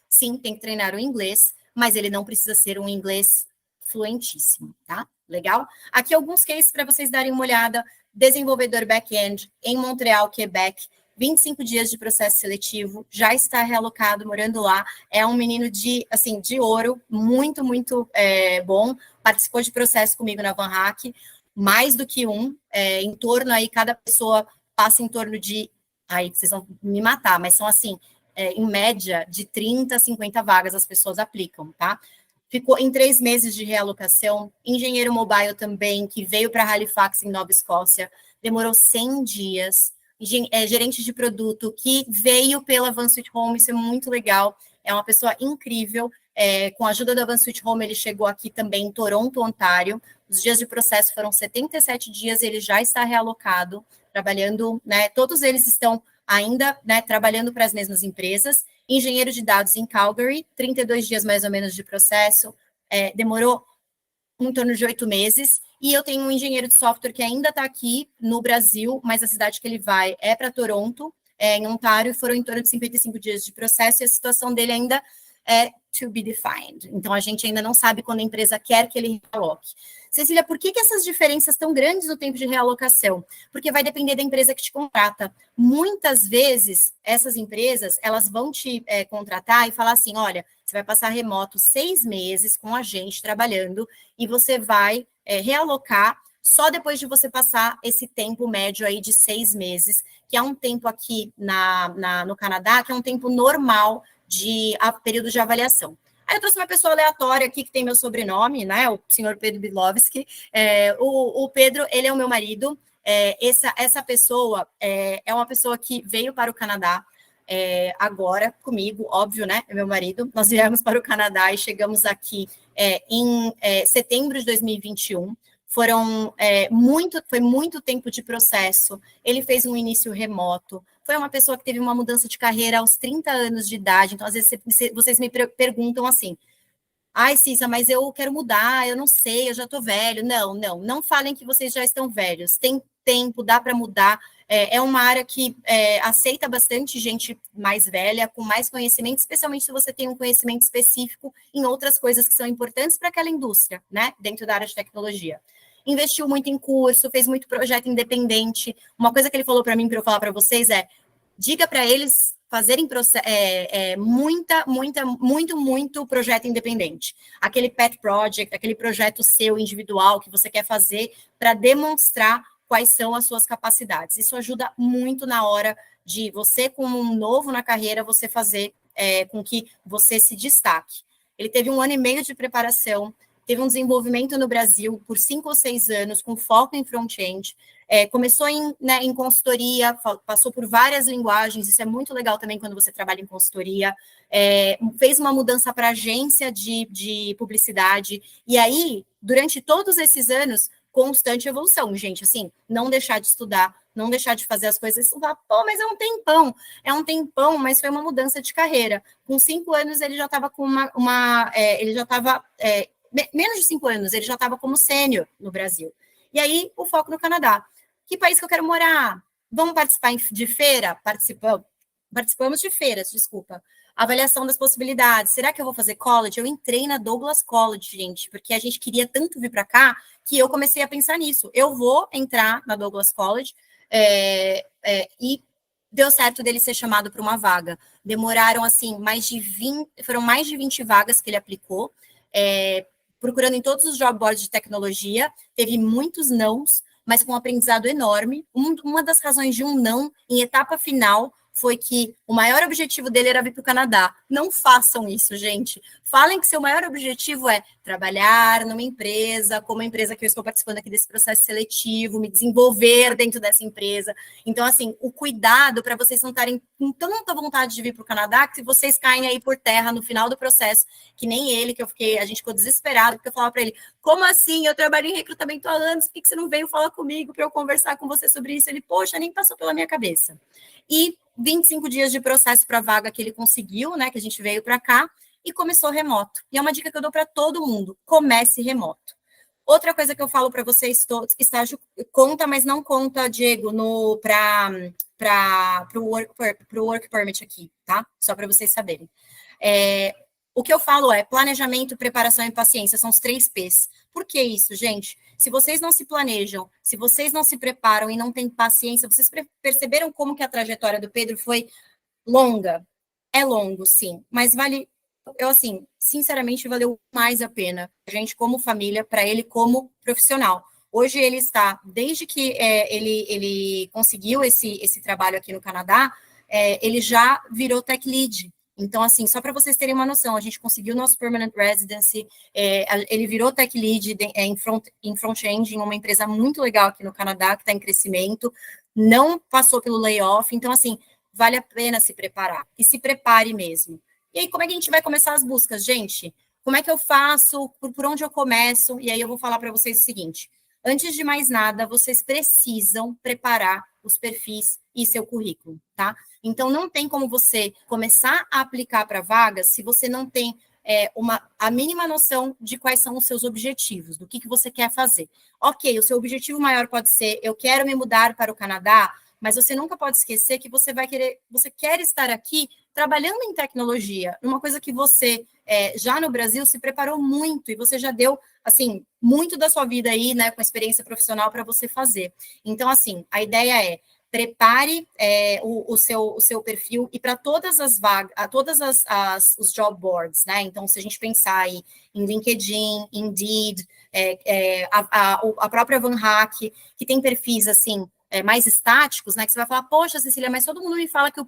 sim, tem que treinar o inglês, mas ele não precisa ser um inglês fluentíssimo, tá? Legal? Aqui alguns cases para vocês darem uma olhada. Desenvolvedor back-end em Montreal, Quebec, 25 dias de processo seletivo, já está realocado, morando lá. É um menino de ouro, muito, muito bom. Participou de processo comigo na Van Hack, mais do que em torno aí, cada pessoa passa em torno de, aí vocês vão me matar, mas são assim, em média, de 30 a 50 vagas as pessoas aplicam, tá? Ficou em 3 meses de realocação. Engenheiro mobile também, que veio para Halifax, em Nova Escócia, demorou 100 dias. Gerente de produto, que veio pela VanSuite Home, isso é muito legal. É uma pessoa incrível. Com a ajuda da VanSuite Home, ele chegou aqui também em Toronto, Ontário. Os dias de processo foram 77 dias, ele já está realocado, trabalhando, né? Todos eles estão ainda, né, trabalhando para as mesmas empresas. Engenheiro de dados em Calgary, 32 dias mais ou menos de processo, demorou em torno de 8 meses. E eu tenho um engenheiro de software que ainda está aqui no Brasil, mas a cidade que ele vai é para Toronto, em Ontário, foram em torno de 55 dias de processo, e a situação dele ainda é to be defined. Então, a gente ainda não sabe quando a empresa quer que ele realoque. Cecília, por que essas diferenças tão grandes no tempo de realocação? Porque vai depender da empresa que te contrata. Muitas vezes, essas empresas, elas vão te contratar e falar assim, olha, você vai passar remoto 6 meses com a gente trabalhando e você vai realocar só depois de você passar esse tempo médio aí de 6 meses, que é um tempo aqui no Canadá, que é um tempo normal de período de avaliação. Aí eu trouxe uma pessoa aleatória aqui que tem meu sobrenome, né? O senhor Pedro Bilovski. O Pedro, ele é o meu marido. Essa pessoa é uma pessoa que veio para o Canadá agora comigo, óbvio, né? É meu marido. Nós viemos para o Canadá e chegamos aqui em setembro de 2021. Foi muito tempo de processo. Ele fez um início remoto. Foi uma pessoa que teve uma mudança de carreira aos 30 anos de idade. Então, às vezes, vocês me perguntam assim, ai, Cissa, mas eu quero mudar, eu não sei, eu já estou velho. Não falem que vocês já estão velhos. Tem tempo, dá para mudar. É uma área que aceita bastante gente mais velha, com mais conhecimento, especialmente se você tem um conhecimento específico em outras coisas que são importantes para aquela indústria, né, dentro da área de tecnologia. Investiu muito em curso, fez muito projeto independente. Uma coisa que ele falou para mim, para eu falar para vocês, diga para eles fazerem muito projeto independente. Aquele pet project, aquele projeto seu individual que você quer fazer para demonstrar quais são as suas capacidades. Isso ajuda muito na hora de você, como um novo na carreira, você fazer com que você se destaque. Ele teve 1 ano e meio de preparação, teve um desenvolvimento no Brasil por 5 ou 6 anos, com foco em front-end, começou em consultoria, passou por várias linguagens, isso é muito legal também quando você trabalha em consultoria, fez uma mudança para agência de publicidade, e aí, durante todos esses anos, constante evolução, gente, assim, não deixar de estudar, não deixar de fazer as coisas, falar, pô, mas é um tempão, mas foi uma mudança de carreira. Com 5 anos, ele já estava com ele já estava, menos de 5 anos, ele já estava como sênior no Brasil. E aí, o foco no Canadá. Que país que eu quero morar? Vamos participar de feira? Participamos de feiras, desculpa. Avaliação das possibilidades. Será que eu vou fazer college? Eu entrei na Douglas College, gente, porque a gente queria tanto vir para cá que eu comecei a pensar nisso. Eu vou entrar na Douglas College e deu certo dele ser chamado para uma vaga. Demoraram, assim, foram mais de 20 vagas que ele aplicou, procurando em todos os job boards de tecnologia, teve muitos nãos, mas com um aprendizado enorme. Uma das razões de um não, em etapa final, foi que o maior objetivo dele era vir para o Canadá. Não façam isso, gente. Falem que seu maior objetivo é trabalhar numa empresa, como a empresa que eu estou participando aqui desse processo seletivo, me desenvolver dentro dessa empresa. Então, assim, o cuidado para vocês não estarem com tanta vontade de vir para o Canadá, que se vocês caem aí por terra no final do processo, que nem ele, a gente ficou desesperado, porque eu falava para ele, como assim? Eu trabalho em recrutamento há anos, por que você não veio falar comigo para eu conversar com você sobre isso? Ele, poxa, nem passou pela minha cabeça. E 25 dias de processo para a vaga que ele conseguiu, né? Que a gente veio para cá e começou remoto. E é uma dica que eu dou para todo mundo: comece remoto. Outra coisa que eu falo para vocês todos, estágio conta, mas não conta, Diego, para o work permit aqui, tá? Só para vocês saberem. O que eu falo é planejamento, preparação e paciência, são os 3 P's. Por que isso, gente? Se vocês não se planejam, se vocês não se preparam e não têm paciência, vocês perceberam como que a trajetória do Pedro foi longa? É longo, sim, mas assim, sinceramente, valeu mais a pena, a gente como família, para ele como profissional. Hoje ele está, desde que ele conseguiu esse trabalho aqui no Canadá, ele já virou tech lead. Então, assim, só para vocês terem uma noção, a gente conseguiu nosso permanent residency, ele virou tech lead em front-end, em uma empresa muito legal aqui no Canadá, que está em crescimento, não passou pelo layoff, então, assim, vale a pena se preparar, e se prepare mesmo. E aí, como é que a gente vai começar as buscas, gente? Como é que eu faço? Por onde eu começo? E aí eu vou falar para vocês o seguinte, antes de mais nada, vocês precisam preparar os perfis e seu currículo, tá? Então, não tem como você começar a aplicar para vagas se você não tem a mínima noção de quais são os seus objetivos, do que você quer fazer. Ok, o seu objetivo maior pode ser, eu quero me mudar para o Canadá, mas você nunca pode esquecer que você quer estar aqui trabalhando em tecnologia, uma coisa que você já no Brasil se preparou muito e você já deu, assim, muito da sua vida aí, né, com experiência profissional para você fazer. Então, assim, a ideia é prepare o seu perfil e para todas as vagas, os job boards, né? Então, se a gente pensar aí em LinkedIn, Indeed, a própria VanHack, que tem perfis assim mais estáticos, né? Que você vai falar, poxa, Cecília, mas todo mundo me fala que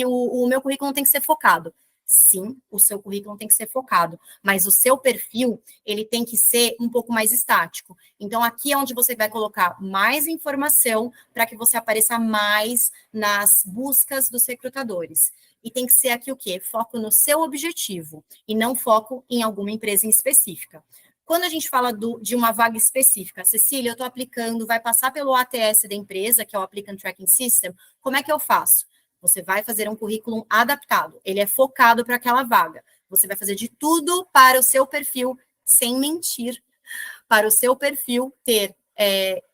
o meu currículo tem que ser focado. Sim, o seu currículo tem que ser focado, mas o seu perfil, ele tem que ser um pouco mais estático. Então, aqui é onde você vai colocar mais informação para que você apareça mais nas buscas dos recrutadores. E tem que ser aqui o quê? Foco no seu objetivo e não foco em alguma empresa em específica. Quando a gente fala de uma vaga específica, Cecília, eu estou aplicando, vai passar pelo ATS da empresa, que é o Applicant Tracking System, como é que eu faço? Você vai fazer um currículo adaptado, ele é focado para aquela vaga. Você vai fazer de tudo para o seu perfil, sem mentir, para o seu perfil ter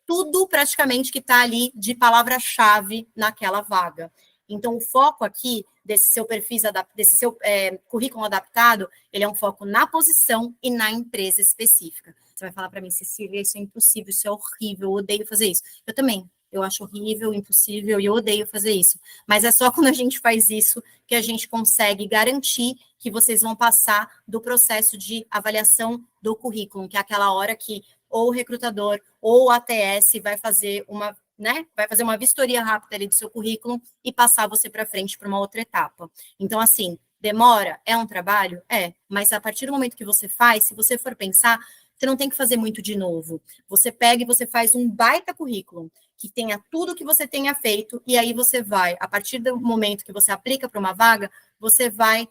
tudo praticamente que está ali de palavra-chave naquela vaga. Então, o foco aqui desse seu perfil, desse seu currículo adaptado, ele é um foco na posição e na empresa específica. Você vai falar para mim, Cecília, isso é impossível, isso é horrível, eu odeio fazer isso. Eu também. Eu acho horrível, impossível e eu odeio fazer isso. Mas é só quando a gente faz isso que a gente consegue garantir que vocês vão passar do processo de avaliação do currículo, que é aquela hora que ou o recrutador ou o ATS vai fazer uma vistoria rápida ali do seu currículo e passar você para frente para uma outra etapa. Então, assim, demora? É um trabalho? Mas a partir do momento que você faz, se você for pensar, você não tem que fazer muito de novo. Você pega e você faz um baita currículo que tenha tudo que você tenha feito, e aí você vai, a partir do momento que você aplica para uma vaga, você vai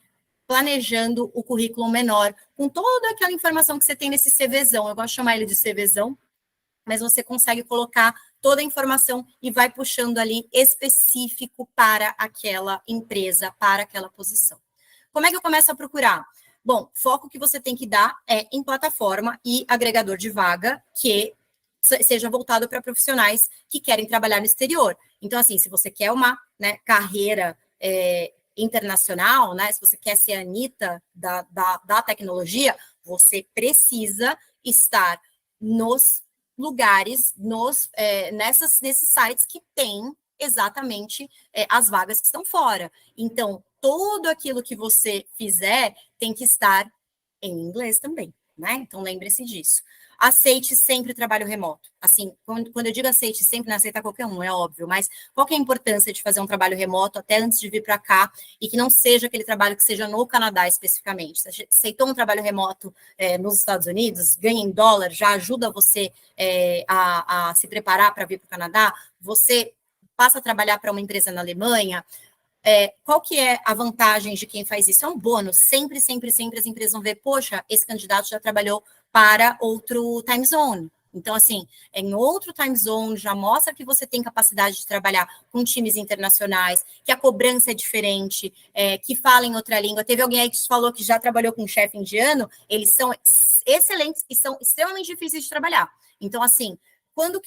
planejando o currículo menor, com toda aquela informação que você tem nesse CVzão. Eu gosto de chamar ele de CVzão, mas você consegue colocar toda a informação e vai puxando ali específico para aquela empresa, para aquela posição. Como é que eu começo a procurar? Bom, foco que você tem que dar é em plataforma e agregador de vaga que seja voltado para profissionais que querem trabalhar no exterior. Então, assim, se você quer uma, né, carreira internacional, né, se você quer ser a Anitta da tecnologia, você precisa estar nos lugares, nesses sites que têm exatamente as vagas que estão fora. Então, tudo aquilo que você fizer tem que estar em inglês também, né? Então, lembre-se disso. Aceite sempre trabalho remoto. Assim, quando eu digo aceite sempre, não aceita qualquer um, é óbvio, mas qual que é a importância de fazer um trabalho remoto até antes de vir para cá e que não seja aquele trabalho que seja no Canadá especificamente? Você aceitou um trabalho remoto nos Estados Unidos, ganha em dólar, já ajuda você a se preparar para vir para o Canadá, você passa a trabalhar para uma empresa na Alemanha, qual que é a vantagem de quem faz isso? É um bônus. Sempre, sempre, sempre as empresas vão ver, poxa, esse candidato já trabalhou para outro time zone. Então, assim, em outro time zone, já mostra que você tem capacidade de trabalhar com times internacionais, que a cobrança é diferente, que fala em outra língua. Teve alguém aí que falou que já trabalhou com um chefe indiano, eles são excelentes e são extremamente difíceis de trabalhar. Então, assim,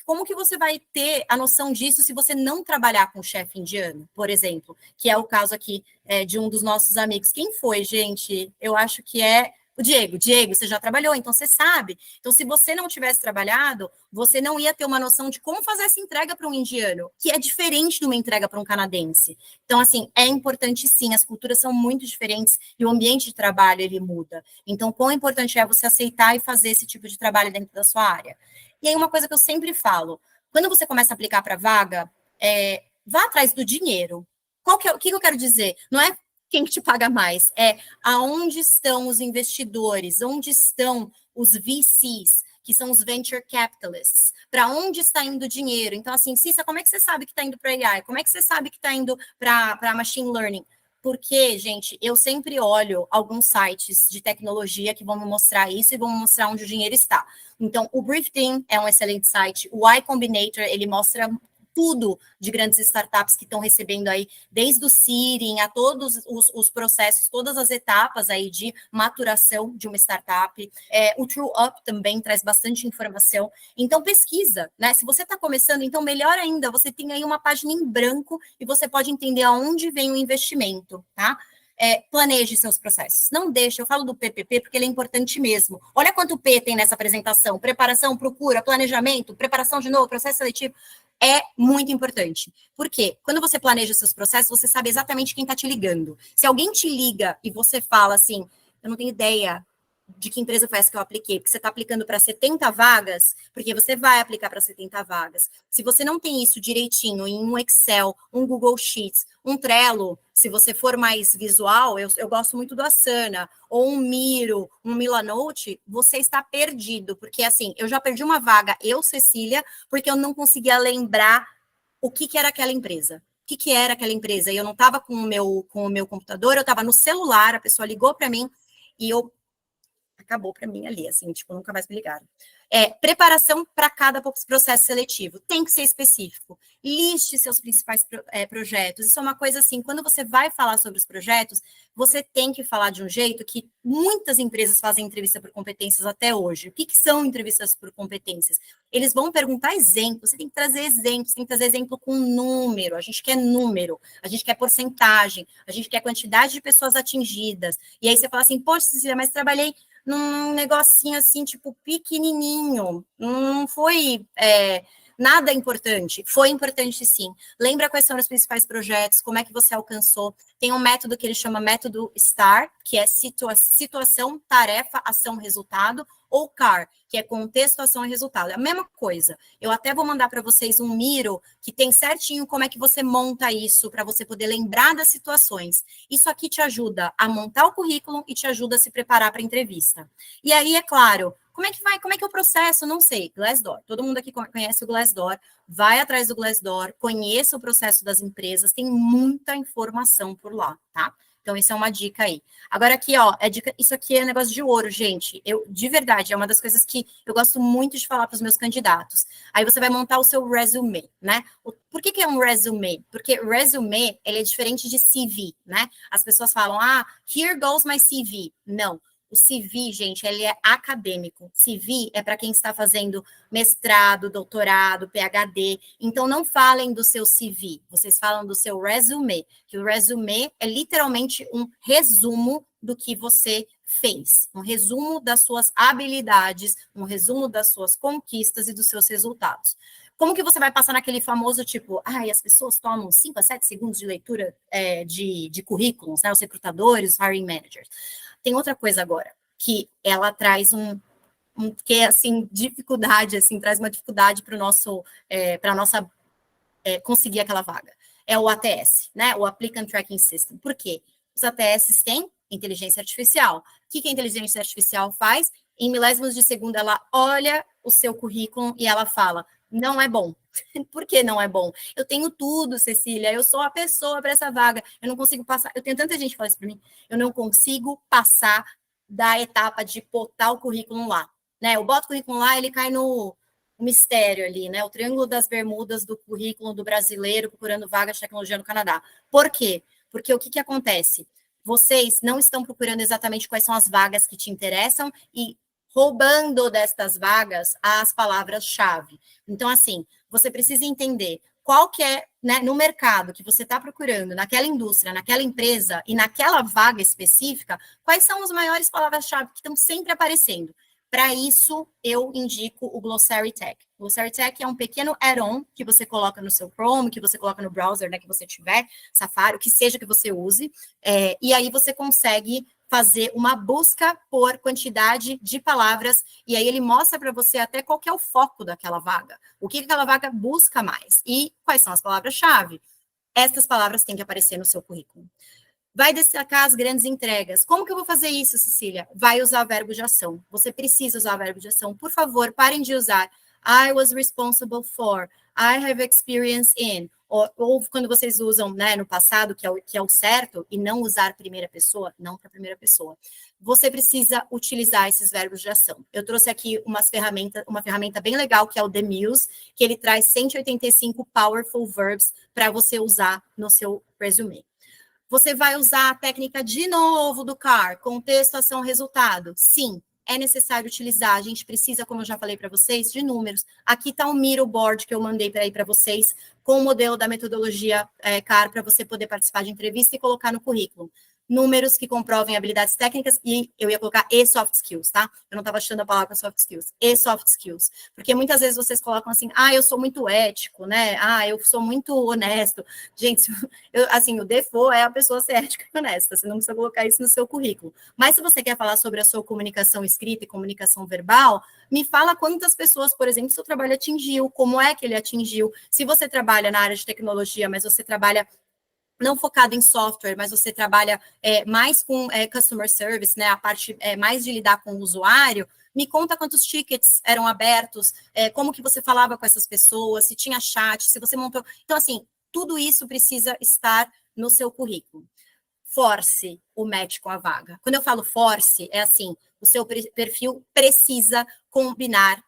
como que você vai ter a noção disso se você não trabalhar com chefe indiano, por exemplo, que é o caso aqui de um dos nossos amigos? Quem foi, gente? Eu acho que é o Diego. Diego, você já trabalhou, então você sabe. Então, se você não tivesse trabalhado, você não ia ter uma noção de como fazer essa entrega para um indiano, que é diferente de uma entrega para um canadense. Então, assim, é importante sim, as culturas são muito diferentes e o ambiente de trabalho, ele muda. Então, quão importante é você aceitar e fazer esse tipo de trabalho dentro da sua área? E aí, uma coisa que eu sempre falo, quando você começa a aplicar para vaga, vá atrás do dinheiro. O que eu quero dizer? Não é quem te paga mais, é aonde estão os investidores, onde estão os VCs, que são os Venture Capitalists, para onde está indo o dinheiro. Então, assim, Cissa, como é que você sabe que está indo para AI? Como é que você sabe que está indo para Machine Learning? Porque, gente, eu sempre olho alguns sites de tecnologia que vão me mostrar isso e vão me mostrar onde o dinheiro está. Então, o Briefing é um excelente site, o Y Combinator, ele mostra tudo de grandes startups que estão recebendo aí, desde o seeding a todos os processos, todas as etapas aí de maturação de uma startup. O True Up também traz bastante informação. Então, pesquisa, né? Se você está começando, então, melhor ainda, você tem aí uma página em branco e você pode entender aonde vem o investimento, tá? Planeje seus processos. Não deixe, eu falo do PPP porque ele é importante mesmo. Olha quanto P tem nessa apresentação. Preparação, procura, planejamento, preparação de novo, processo seletivo. É muito importante. Por quê? Quando você planeja seus processos, você sabe exatamente quem está te ligando. Se alguém te liga e você fala assim, eu não tenho ideia de que empresa foi essa que eu apliquei, porque você está aplicando para 70 vagas, porque você vai aplicar para 70 vagas. Se você não tem isso direitinho em um Excel, um Google Sheets, um Trello, se você for mais visual, eu gosto muito do Asana, ou um Miro, um Milanote, você está perdido, porque assim, eu já perdi uma vaga, Cecília, porque eu não conseguia lembrar o que era aquela empresa. O que era aquela empresa? E eu não estava com o meu computador, eu estava no celular, a pessoa ligou para mim e eu acabou para mim ali, assim, tipo, nunca mais me ligaram. Preparação para cada processo seletivo. Tem que ser específico. Liste seus principais projetos. Isso é uma coisa assim, quando você vai falar sobre os projetos, você tem que falar de um jeito que muitas empresas fazem entrevista por competências até hoje. O que são entrevistas por competências? Eles vão perguntar exemplos, você tem que trazer exemplos, tem que trazer exemplo com número. A gente quer número, a gente quer porcentagem, a gente quer quantidade de pessoas atingidas. E aí você fala assim, poxa, Cecília, mas trabalhei num negocinho assim, tipo, pequenininho. Não foi nada importante. Foi importante, sim. Lembra quais são os principais projetos, como é que você alcançou. Tem um método que ele chama método STAR, que é situação, tarefa, ação, resultado, ou CAR, que é contexto, ação e resultado. É a mesma coisa. Eu até vou mandar para vocês um Miro que tem certinho como é que você monta isso para você poder lembrar das situações. Isso aqui te ajuda a montar o currículo e te ajuda a se preparar para a entrevista. E aí, é claro, como é que vai? Como é que é o processo? Não sei. Glassdoor. Todo mundo aqui conhece o Glassdoor. Vai atrás do Glassdoor, conheça o processo das empresas, tem muita informação por lá, tá? Então, isso é uma dica aí. Agora aqui, ó, isso aqui é negócio de ouro, gente. De verdade, é uma das coisas que eu gosto muito de falar para os meus candidatos. Aí você vai montar o seu resume, né? Por que é um resume? Porque resume, ele é diferente de CV, né? As pessoas falam, here goes my CV. Não. O CV, gente, ele é acadêmico. CV é para quem está fazendo mestrado, doutorado, PhD. Então, não falem do seu CV, vocês falam do seu resume, que o resume é literalmente um resumo do que você fez, um resumo das suas habilidades, um resumo das suas conquistas e dos seus resultados. Como que você vai passar naquele famoso tipo, as pessoas tomam 5 a 7 segundos de leitura de currículos, né, os recrutadores, os hiring managers. Tem outra coisa agora, que ela traz que é, assim, dificuldade, assim, traz uma dificuldade para a nossa conseguir aquela vaga. É o ATS, né? O Applicant Tracking System. Por quê? Os ATS têm inteligência artificial. O que a inteligência artificial faz? Em milésimos de segundo, ela olha o seu currículo e ela fala, não é bom. Por que não é bom? Eu tenho tudo, Cecília, eu sou a pessoa para essa vaga, eu não consigo passar, eu tenho tanta gente que fala isso para mim, eu não consigo passar da etapa de botar o currículo lá. Né? Eu boto o currículo lá, ele cai no mistério ali, né? O triângulo das bermudas do currículo do brasileiro procurando vagas de tecnologia no Canadá. Por quê? Porque o que acontece? Vocês não estão procurando exatamente quais são as vagas que te interessam e roubando destas vagas as palavras-chave. Então, assim, você precisa entender qual que é, né, no mercado que você está procurando, naquela indústria, naquela empresa e naquela vaga específica, quais são as maiores palavras-chave que estão sempre aparecendo. Para isso, eu indico o Glossary Tag. O Glossary Tag é um pequeno add-on que você coloca no seu Chrome, que você coloca no browser, né, que você tiver, Safari, o que seja que você use, e aí você consegue fazer uma busca por quantidade de palavras, e aí ele mostra para você até qual que é o foco daquela vaga, o que aquela vaga busca mais, e quais são as palavras-chave. Essas palavras têm que aparecer no seu currículo. Vai destacar as grandes entregas. Como que eu vou fazer isso, Cecília? Vai usar verbo de ação. Você precisa usar verbo de ação. Por favor, parem de usar I was responsible for, I have experience in, ou quando vocês usam, né, no passado, que é o certo, e não usar primeira pessoa, não para primeira pessoa. Você precisa utilizar esses verbos de ação. Eu trouxe aqui uma ferramenta bem legal, que é o The Muse, que ele traz 185 powerful verbs para você usar no seu resume. Você vai usar a técnica de novo do CAR, contexto, ação, resultado? Sim, é necessário utilizar. A gente precisa, como eu já falei para vocês, de números. Aqui está um Miro board que eu mandei para vocês, com o modelo da metodologia CAR, para você poder participar de entrevista e colocar no currículo. Números que comprovem habilidades técnicas, e eu ia colocar e soft skills, tá? Eu não estava achando a palavra soft skills. E soft skills. Porque muitas vezes vocês colocam assim, eu sou muito ético, né? Eu sou muito honesto. Gente, assim, o default é a pessoa ser ética e honesta. Você não precisa colocar isso no seu currículo. Mas se você quer falar sobre a sua comunicação escrita e comunicação verbal, me fala quantas pessoas, por exemplo, seu trabalho atingiu, como é que ele atingiu. Se você trabalha na área de tecnologia, mas você trabalha não focado em software, mas você trabalha mais com customer service, né, a parte mais de lidar com o usuário, me conta quantos tickets eram abertos, como que você falava com essas pessoas, se tinha chat, se você montou... Então, assim, tudo isso precisa estar no seu currículo. Force o match com a vaga. Quando eu falo force, é assim, o seu perfil precisa combinar,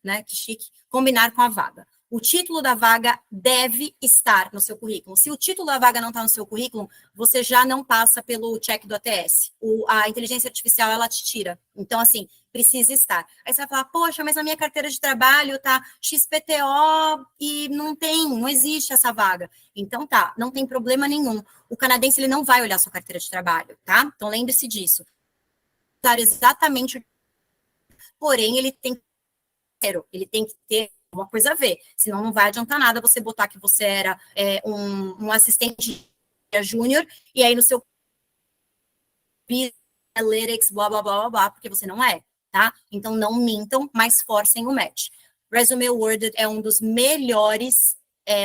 né, que chique, combinar com a vaga. O título da vaga deve estar no seu currículo. Se o título da vaga não está no seu currículo, você já não passa pelo check do ATS. A inteligência artificial, ela te tira. Então, assim, precisa estar. Aí você vai falar, poxa, mas na minha carteira de trabalho tá XPTO e não existe essa vaga. Então, tá, não tem problema nenhum. O canadense, ele não vai olhar sua carteira de trabalho, tá? Então, lembre-se disso. Exatamente. Porém, ele tem que ter uma coisa a ver, senão não vai adiantar nada você botar que você era um assistente júnior e aí no seu analytics, blá, blá, blá, blá, blá, porque você não é, tá? Então, não mintam, mas forcem o match. Resume Worded é um dos melhores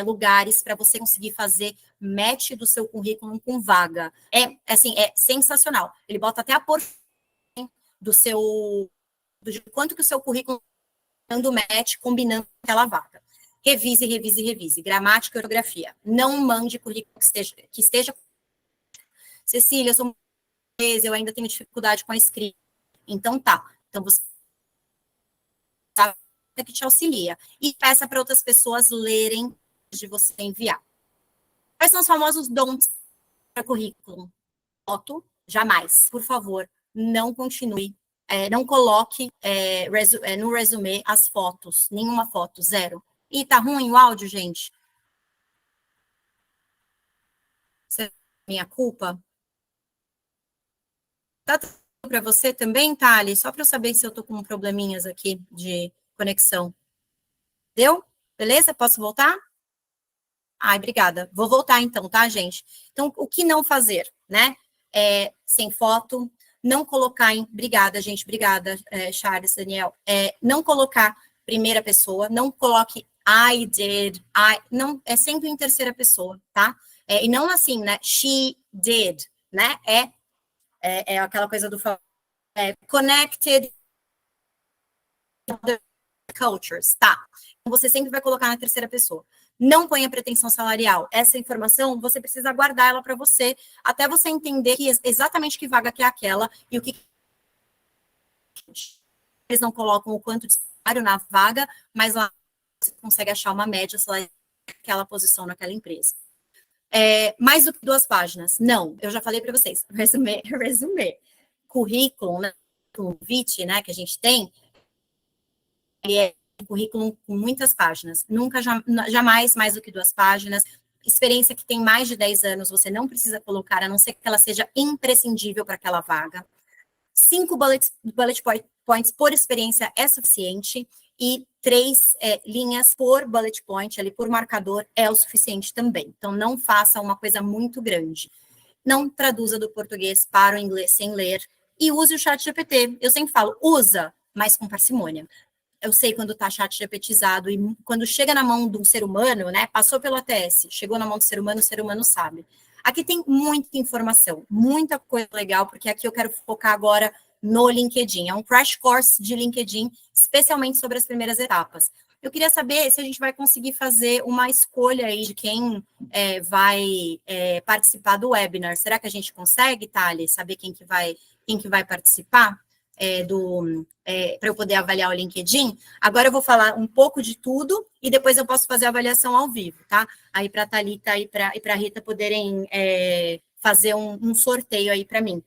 lugares para você conseguir fazer match do seu currículo com vaga. Assim, é sensacional. Ele bota até a porcentagem de quanto que o seu currículo dando match, combinando aquela vaga. Revise, revise, revise. Gramática e ortografia. Não mande currículo que esteja Cecília, eu sou mulher, eu ainda tenho dificuldade com a escrita. Então tá. Então você sabe que te auxilia. E peça para outras pessoas lerem antes de você enviar. Quais são os famosos don'ts para currículo? Foto, jamais. Por favor, não continue. Não coloque no resumê as fotos. Nenhuma foto, zero. E tá ruim o áudio, gente? Isso é minha culpa? Tá para você também, Thali? Só para eu saber se eu tô com probleminhas aqui de conexão. Deu? Beleza? Posso voltar? Ai, obrigada. Vou voltar então, tá, gente? Então, o que não fazer, né? Sem foto, não colocar em... Obrigada, gente. Obrigada, Charles, Daniel. Não colocar primeira pessoa, não coloque I did, I... Não, é sempre em terceira pessoa, tá? E não assim, né? She did, né? É aquela coisa do... connected cultures, tá? Então, você sempre vai colocar na terceira pessoa. Não ponha pretensão salarial. Essa informação, você precisa guardar ela para você, até você entender exatamente que vaga que é aquela e o que eles não colocam o quanto de salário na vaga, mas lá você consegue achar uma média salarial naquela posição naquela empresa. Mais do que 2 páginas. Não, eu já falei para vocês. Resumê. Currículo, né? Convite, né, que a gente tem, ele é um currículo com muitas páginas. Nunca, jamais mais do que 2 páginas. Experiência que tem mais de 10 anos, você não precisa colocar, a não ser que ela seja imprescindível para aquela vaga. 5 bullet points por experiência é suficiente. E 3 linhas por bullet point, ali por marcador, é o suficiente também. Então, não faça uma coisa muito grande. Não traduza do português para o inglês sem ler. E use o chat GPT. Eu sempre falo, usa, mas com parcimônia. Eu sei quando está chat GPTizado e quando chega na mão de um ser humano, né? Passou pelo ATS, chegou na mão do ser humano sabe. Aqui tem muita informação, muita coisa legal, porque aqui eu quero focar agora no LinkedIn. É um crash course de LinkedIn, especialmente sobre as primeiras etapas. Eu queria saber se a gente vai conseguir fazer uma escolha aí de quem vai participar do webinar. Será que a gente consegue, Thali, saber quem que vai participar? Para eu poder avaliar o LinkedIn. Agora eu vou falar um pouco de tudo e depois eu posso fazer a avaliação ao vivo, tá? Aí para a Thalita e para a Rita poderem fazer um sorteio aí para mim.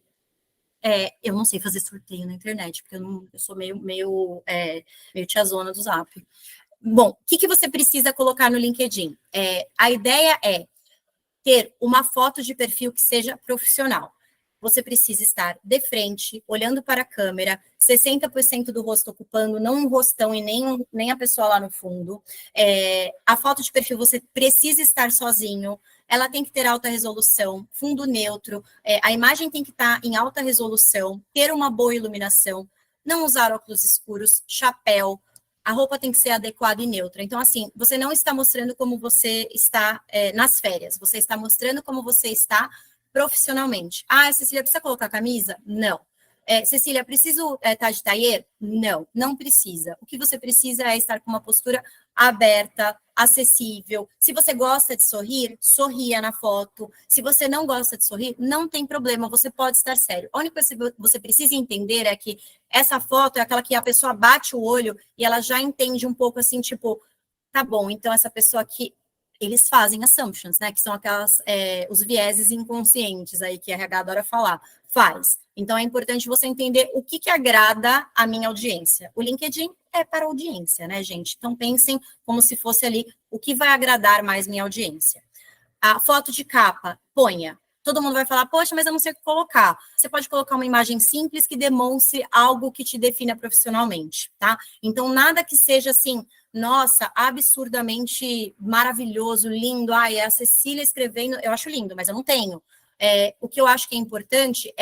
Eu não sei fazer sorteio na internet, porque eu sou meio tiazona do Zap. Bom, o que você precisa colocar no LinkedIn? A ideia é ter uma foto de perfil que seja profissional. Você precisa estar de frente, olhando para a câmera, 60% do rosto ocupando, não um rostão e nem a pessoa lá no fundo. A foto de perfil você precisa estar sozinho, ela tem que ter alta resolução, fundo neutro, a imagem tem que estar em alta resolução, ter uma boa iluminação, não usar óculos escuros, chapéu, a roupa tem que ser adequada e neutra. Então, assim, você não está mostrando como você está nas férias, você está mostrando como você está profissionalmente. Cecília, precisa colocar camisa? Não. Cecília, preciso estar de tailleur? Não, não precisa. O que você precisa é estar com uma postura aberta, acessível. Se você gosta de sorrir, sorria na foto. Se você não gosta de sorrir, não tem problema, você pode estar sério. A única coisa que você precisa entender é que essa foto é aquela que a pessoa bate o olho e ela já entende um pouco assim, tipo, tá bom, então essa pessoa aqui, eles fazem assumptions, né, que são os vieses inconscientes aí que a RH adora falar, faz. Então, é importante você entender o que agrada a minha audiência. O LinkedIn é para audiência, né, gente? Então, pensem como se fosse ali o que vai agradar mais minha audiência. A foto de capa, ponha. Todo mundo vai falar, poxa, mas eu não sei o que colocar. Você pode colocar uma imagem simples que demonstre algo que te defina profissionalmente, tá? Então, nada que seja assim, nossa, absurdamente maravilhoso, lindo. É a Cecília escrevendo, eu acho lindo, mas eu não tenho. O que eu acho que é importante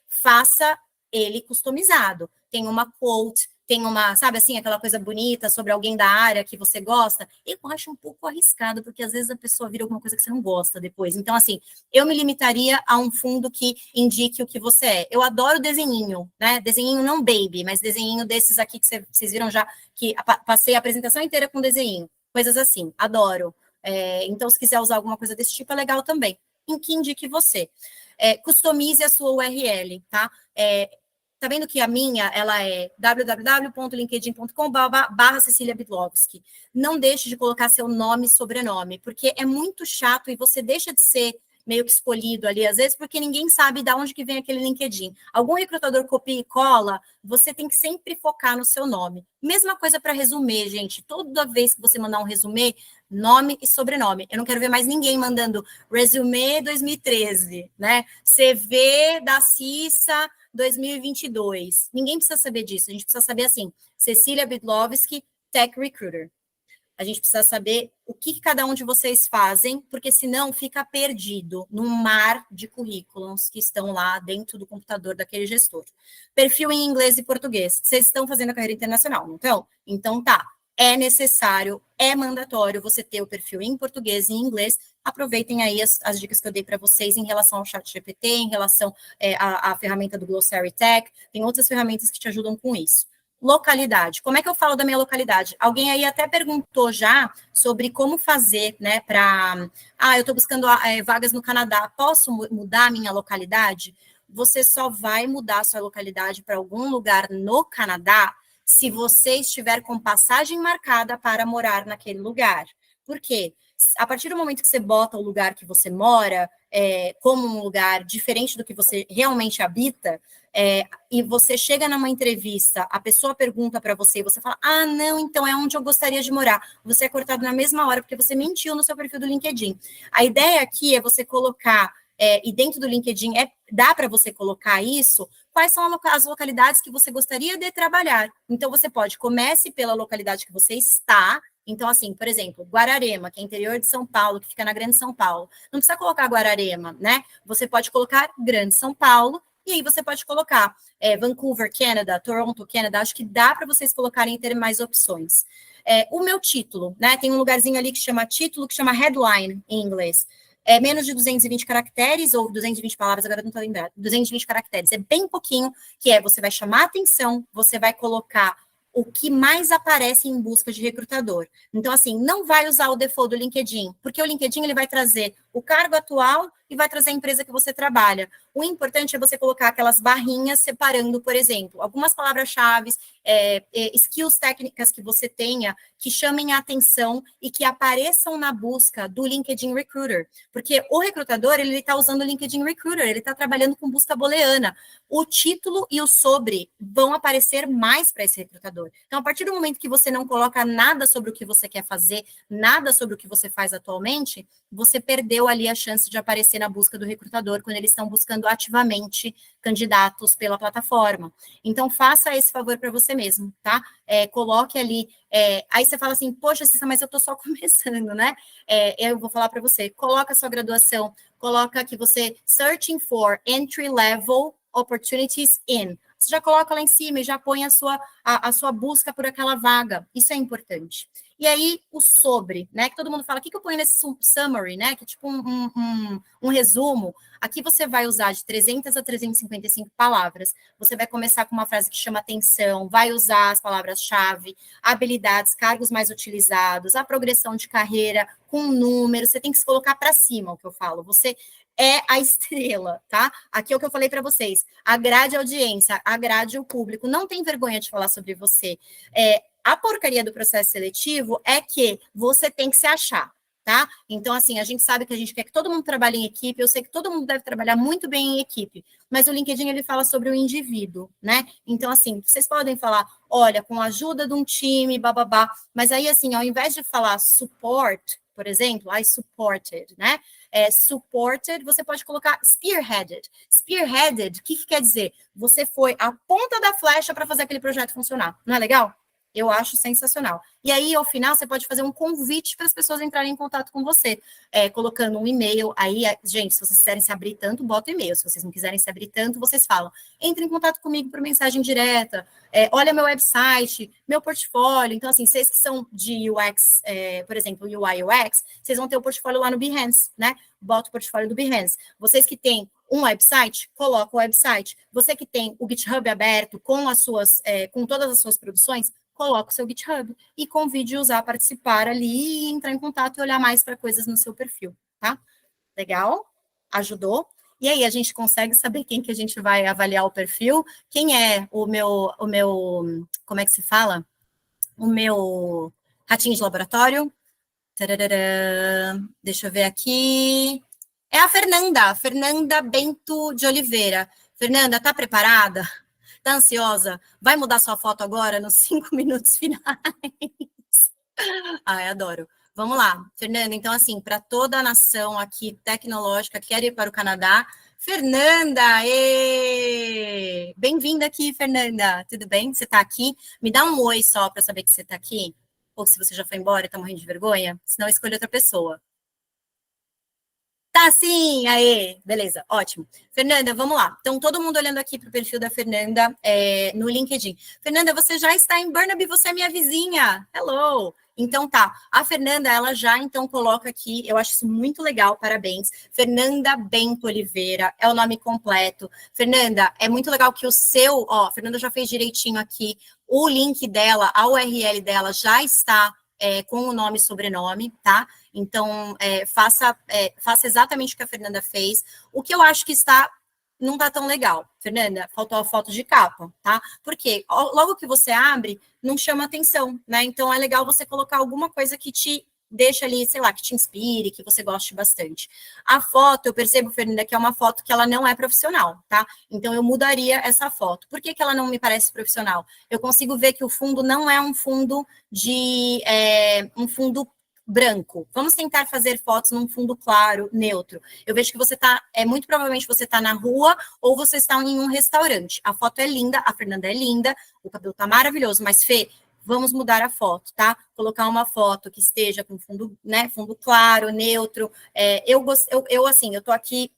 faça ele customizado. Tem uma quote, tem uma, sabe assim, aquela coisa bonita sobre alguém da área que você gosta. Eu acho um pouco arriscado, porque às vezes a pessoa vira alguma coisa que você não gosta depois. Então, assim, eu me limitaria a um fundo que indique o que você é. Eu adoro desenhinho, né? Desenhinho não baby, mas desenhinho desses aqui que vocês viram já, que passei a apresentação inteira com desenhinho. Coisas assim, adoro. Então, se quiser usar alguma coisa desse tipo, é legal também. Em que indique você. customize a sua URL, tá? Tá vendo que a minha, ela é www.linkedin.com/Cecília Bidlowski. Não deixe de colocar seu nome e sobrenome, porque é muito chato e você deixa de ser meio que escolhido ali, às vezes, porque ninguém sabe de onde que vem aquele LinkedIn. Algum recrutador copia e cola, você tem que sempre focar no seu nome. Mesma coisa para resumê, gente. Toda vez que você mandar um resumê, nome e sobrenome. Eu não quero ver mais ninguém mandando resumê 2013, né? CV da Cissa 2022. Ninguém precisa saber disso. A gente precisa saber assim, Cecília Bidlowski, Tech Recruiter. A gente precisa saber o que cada um de vocês fazem, porque senão fica perdido num mar de currículos que estão lá dentro do computador daquele gestor. Perfil em inglês e português. Vocês estão fazendo a carreira internacional, não estão? Então tá. É necessário, é mandatório você ter o perfil em português e em inglês. Aproveitem aí as dicas que eu dei para vocês em relação ao ChatGPT, em relação à ferramenta do Glossary Tech. Tem outras ferramentas que te ajudam com isso. Localidade. Como é que eu falo da minha localidade? Alguém aí até perguntou já sobre como fazer, né, para... eu estou buscando vagas no Canadá. Posso mudar a minha localidade? Você só vai mudar a sua localidade para algum lugar no Canadá se você estiver com passagem marcada para morar naquele lugar. Por quê? A partir do momento que você bota o lugar que você mora como um lugar diferente do que você realmente habita, e você chega numa entrevista, a pessoa pergunta para você, e você fala, não, então é onde eu gostaria de morar. Você é cortado na mesma hora, porque você mentiu no seu perfil do LinkedIn. A ideia aqui é você colocar, e dentro do LinkedIn dá para você colocar isso, quais são as localidades que você gostaria de trabalhar. Então, você comece pela localidade que você está. Então, assim, por exemplo, Guararema, que é interior de São Paulo, que fica na Grande São Paulo. Não precisa colocar Guararema, né? Você pode colocar Grande São Paulo, e aí você pode colocar Vancouver, Canadá, Toronto, Canadá. Acho que dá para vocês colocarem e ter mais opções. O meu título, né? Tem um lugarzinho ali que chama título, que chama headline em inglês. É menos de 220 caracteres, ou 220 palavras, agora não estou lembrando. 220 caracteres, é bem pouquinho, que você vai chamar a atenção, você vai colocar o que mais aparece em busca de recrutador. Então, assim, não vai usar o default do LinkedIn, porque o LinkedIn ele vai trazer o cargo atual e vai trazer a empresa que você trabalha. O importante é você colocar aquelas barrinhas separando, por exemplo, algumas palavras-chave, skills técnicas que você tenha, que chamem a atenção e que apareçam na busca do LinkedIn Recruiter. Porque o recrutador, ele está usando o LinkedIn Recruiter, ele está trabalhando com busca booleana. O título e o sobre vão aparecer mais para esse recrutador. Então, a partir do momento que você não coloca nada sobre o que você quer fazer, nada sobre o que você faz atualmente, você perdeu ali a chance de aparecer na busca do recrutador quando eles estão buscando ativamente candidatos pela plataforma. Então, faça esse favor para você mesmo, tá? Coloque ali. Aí você fala assim, poxa, Cissa, mas eu estou só começando, né? Eu vou falar para você, coloca a sua graduação, coloca que você searching for entry level opportunities in. Você já coloca lá em cima e já põe a sua busca por aquela vaga. Isso é importante. E aí, o sobre, né? Que todo mundo fala, o que eu ponho nesse summary, né? Que é tipo um resumo. Aqui você vai usar de 300 a 355 palavras. Você vai começar com uma frase que chama atenção, vai usar as palavras-chave, habilidades, cargos mais utilizados, a progressão de carreira com números. Você tem que se colocar para cima, o que eu falo. Você é a estrela, tá? Aqui é o que eu falei para vocês. Agrade a audiência, agrade o público. Não tem vergonha de falar sobre você. A porcaria do processo seletivo é que você tem que se achar, tá? Então, assim, a gente sabe que a gente quer que todo mundo trabalhe em equipe, eu sei que todo mundo deve trabalhar muito bem em equipe, mas o LinkedIn, ele fala sobre o indivíduo, né? Então, assim, vocês podem falar, olha, com a ajuda de um time, bababá, mas aí, assim, ao invés de falar support, por exemplo, I supported, né? Supported, você pode colocar spearheaded. Spearheaded, o que quer dizer? Você foi a ponta da flecha para fazer aquele projeto funcionar. Não é legal? Eu acho sensacional. E aí, ao final, você pode fazer um convite para as pessoas entrarem em contato com você, colocando um e-mail. Aí, gente, se vocês quiserem se abrir tanto, bota o e-mail. Se vocês não quiserem se abrir tanto, vocês falam. Entre em contato comigo por mensagem direta. Olha meu website, meu portfólio. Então, assim, vocês que são de UX, por exemplo, UI UX, vocês vão ter o portfólio lá no Behance, né? Bota o portfólio do Behance. Vocês que têm um website, coloca o website. Você que tem o GitHub aberto com com todas as suas produções, coloca o seu GitHub e convide usar, participar ali e entrar em contato e olhar mais para coisas no seu perfil, tá? Legal? Ajudou? E aí, a gente consegue saber quem que a gente vai avaliar o perfil? Quem é como é que se fala? O meu ratinho de laboratório? Tararara. Deixa eu ver aqui. É a Fernanda Bento de Oliveira. Fernanda, tá preparada? Tá ansiosa? Vai mudar sua foto agora, nos 5 minutos finais? Ai, adoro. Vamos lá, Fernanda. Então, assim, para toda a nação aqui tecnológica que quer ir para o Canadá, Fernanda, bem-vinda aqui, Fernanda. Tudo bem? Você está aqui? Me dá um oi só para saber que você está aqui. Ou se você já foi embora e está morrendo de vergonha, senão escolhe outra pessoa. Tá sim, aê, beleza, ótimo. Fernanda, vamos lá. Então, todo mundo olhando aqui para o perfil da Fernanda no LinkedIn. Fernanda, você já está em Burnaby, você é minha vizinha. Hello! Então tá, a Fernanda, ela já então coloca aqui, eu acho isso muito legal, parabéns. Fernanda Bento Oliveira, é o nome completo. Fernanda, é muito legal que o seu, ó, a Fernanda já fez direitinho aqui, o link dela, a URL dela já está com o nome e sobrenome, tá? Então, faça exatamente o que a Fernanda fez. O que eu acho que não está tão legal, Fernanda, faltou a foto de capa, tá? Porque logo que você abre, não chama atenção, né? Então, é legal você colocar alguma coisa que te deixa ali, sei lá, que te inspire, que você goste bastante. A foto, eu percebo, Fernanda, que é uma foto que ela não é profissional, tá? Então, eu mudaria essa foto. Por que ela não me parece profissional? Eu consigo ver que o fundo não é um fundo um fundo branco. Vamos tentar fazer fotos num fundo claro, neutro. Eu vejo que você está, muito provavelmente você está na rua ou você está em um restaurante. A foto é linda, a Fernanda é linda, o cabelo está maravilhoso, mas Fê, vamos mudar a foto, tá? Colocar uma foto que esteja com fundo, né, fundo claro, neutro. Eu tô aqui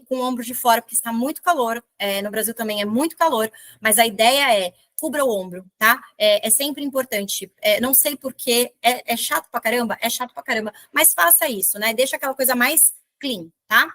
com o ombro de fora, porque está muito calor. No Brasil também é muito calor, mas a ideia cubra o ombro, tá? É sempre importante. Não sei porquê, é chato pra caramba? É chato pra caramba, mas faça isso, né? Deixa aquela coisa mais clean, tá?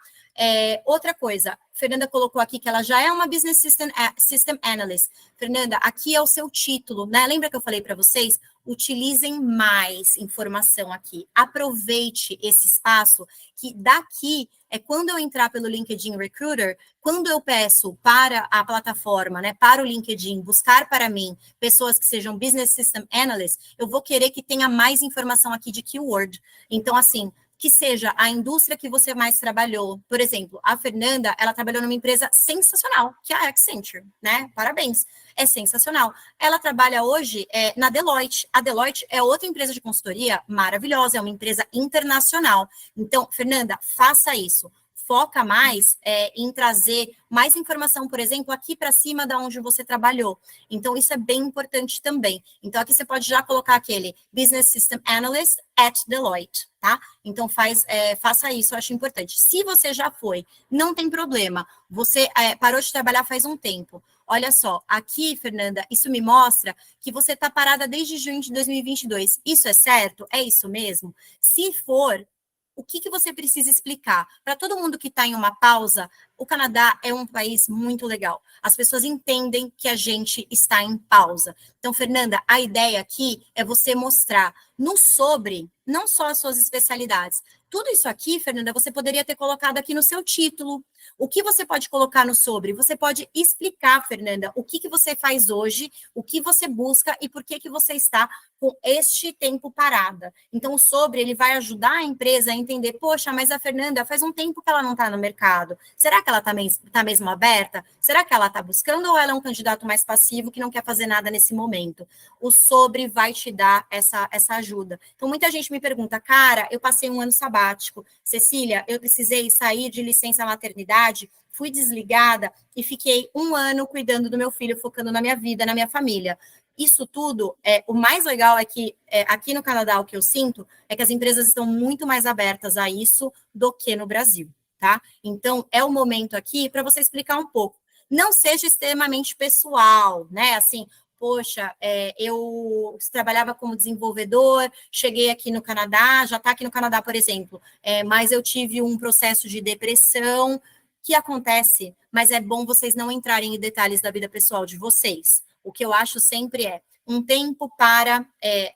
Outra coisa, Fernanda colocou aqui que ela já é uma Business System Analyst. Fernanda, aqui é o seu título, né? Lembra que eu falei para vocês? Utilizem mais informação aqui. Aproveite esse espaço, que daqui quando eu entrar pelo LinkedIn Recruiter, quando eu peço para a plataforma, né, para o LinkedIn, buscar para mim pessoas que sejam Business System Analysts, eu vou querer que tenha mais informação aqui de keyword. Então, assim, que seja a indústria que você mais trabalhou. Por exemplo, a Fernanda, ela trabalhou numa empresa sensacional, que é a Accenture, né? Parabéns. É sensacional. Ela trabalha hoje na Deloitte. A Deloitte é outra empresa de consultoria maravilhosa, é uma empresa internacional. Então, Fernanda, faça isso. Foca mais em trazer mais informação, por exemplo, aqui para cima da onde você trabalhou. Então, isso é bem importante também. Então, aqui você pode já colocar aquele Business System Analyst at Deloitte, tá? Então, faça isso, eu acho importante. Se você já foi, não tem problema. Você parou de trabalhar faz um tempo. Olha só, aqui, Fernanda, isso me mostra que você está parada desde junho de 2022. Isso é certo? É isso mesmo? Se for, o que você precisa explicar? Para todo mundo que está em uma pausa, o Canadá é um país muito legal. As pessoas entendem que a gente está em pausa. Então, Fernanda, a ideia aqui é você mostrar no sobre, não só as suas especialidades. Tudo isso aqui, Fernanda, você poderia ter colocado aqui no seu título. O que você pode colocar no sobre? Você pode explicar, Fernanda, o que você faz hoje, o que você busca e por que você está com este tempo parada. Então, o sobre, ele vai ajudar a empresa a entender, poxa, mas a Fernanda faz um tempo que ela não está no mercado. Será que ela está mesmo aberta? Será que ela está buscando ou ela é um candidato mais passivo que não quer fazer nada nesse momento? O sobre vai te dar essa ajuda. Então, muita gente me pergunta, cara, eu passei um ano sabático. Cecília, eu precisei sair de licença maternidade, fui desligada e fiquei um ano cuidando do meu filho, focando na minha vida, na minha família. Isso tudo, o mais legal é que aqui no Canadá, o que eu sinto é que as empresas estão muito mais abertas a isso do que no Brasil, tá? Então, é o momento aqui para você explicar um pouco. Não seja extremamente pessoal, né? Assim, poxa, eu trabalhava como desenvolvedor, cheguei aqui no Canadá, já está aqui no Canadá, por exemplo, mas eu tive um processo de depressão, que acontece, mas é bom vocês não entrarem em detalhes da vida pessoal de vocês. O que eu acho sempre um tempo para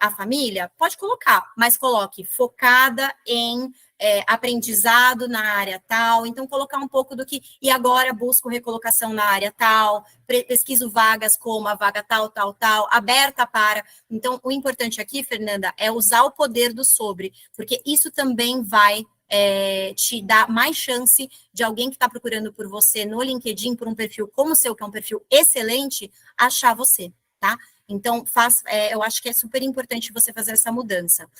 a família, pode colocar, mas coloque focada em aprendizado na área tal, então colocar um pouco do que, e agora busco recolocação na área tal, pesquiso vagas como a vaga tal, tal, tal, aberta para. Então, o importante aqui, Fernanda, é usar o poder do sobre, porque isso também vai te dar mais chance de alguém que está procurando por você no LinkedIn, por um perfil como o seu, que é um perfil excelente, achar você, tá? Então, eu acho que é super importante você fazer essa mudança.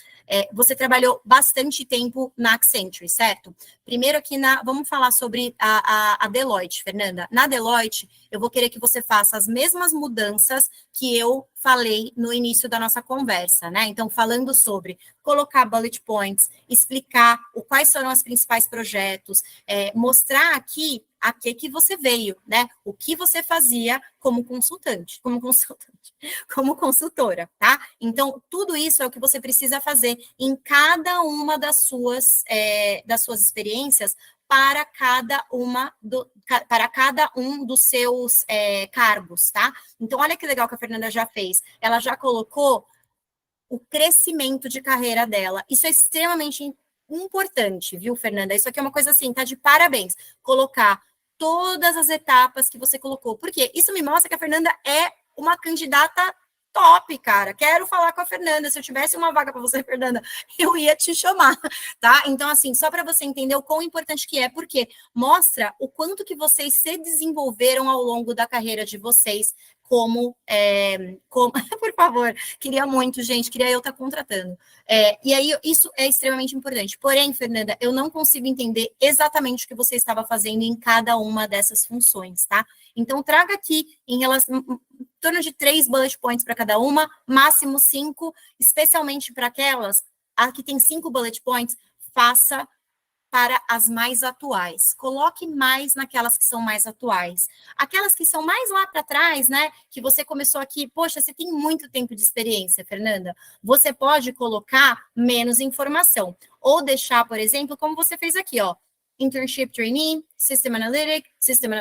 Você trabalhou bastante tempo na Accenture, certo? Primeiro aqui, vamos falar sobre a Deloitte, Fernanda. Na Deloitte, eu vou querer que você faça as mesmas mudanças que eu falei no início da nossa conversa, né? Então, falando sobre colocar bullet points, explicar quais foram os principais projetos, mostrar aqui a que você veio, né? O que você fazia como consultora, tá? Então, tudo isso é o que você precisa fazer em cada uma das suas experiências para cada um dos seus cargos, tá? Então, olha que legal que a Fernanda já fez. Ela já colocou o crescimento de carreira dela. Isso é extremamente importante, viu, Fernanda? Isso aqui é uma coisa assim, tá de parabéns. Colocar todas as etapas que você colocou. Por quê? Isso me mostra que a Fernanda é uma candidata top, cara. Quero falar com a Fernanda. Se eu tivesse uma vaga para você, Fernanda, eu ia te chamar, tá? Então, assim, só para você entender o quão importante que é, porque mostra o quanto que vocês se desenvolveram ao longo da carreira de vocês, por favor, queria muito, gente, queria eu estar contratando. E aí, isso é extremamente importante. Porém, Fernanda, eu não consigo entender exatamente o que você estava fazendo em cada uma dessas funções, tá? Então, traga aqui em torno de 3 bullet points para cada uma, máximo 5, especialmente para aquelas que tem 5 bullet points, faça para as mais atuais. Coloque mais naquelas que são mais atuais. Aquelas que são mais lá para trás, né? Que você começou aqui, poxa, você tem muito tempo de experiência, Fernanda. Você pode colocar menos informação. Ou deixar, por exemplo, como você fez aqui, ó. Internship Trainee, System Analytic, System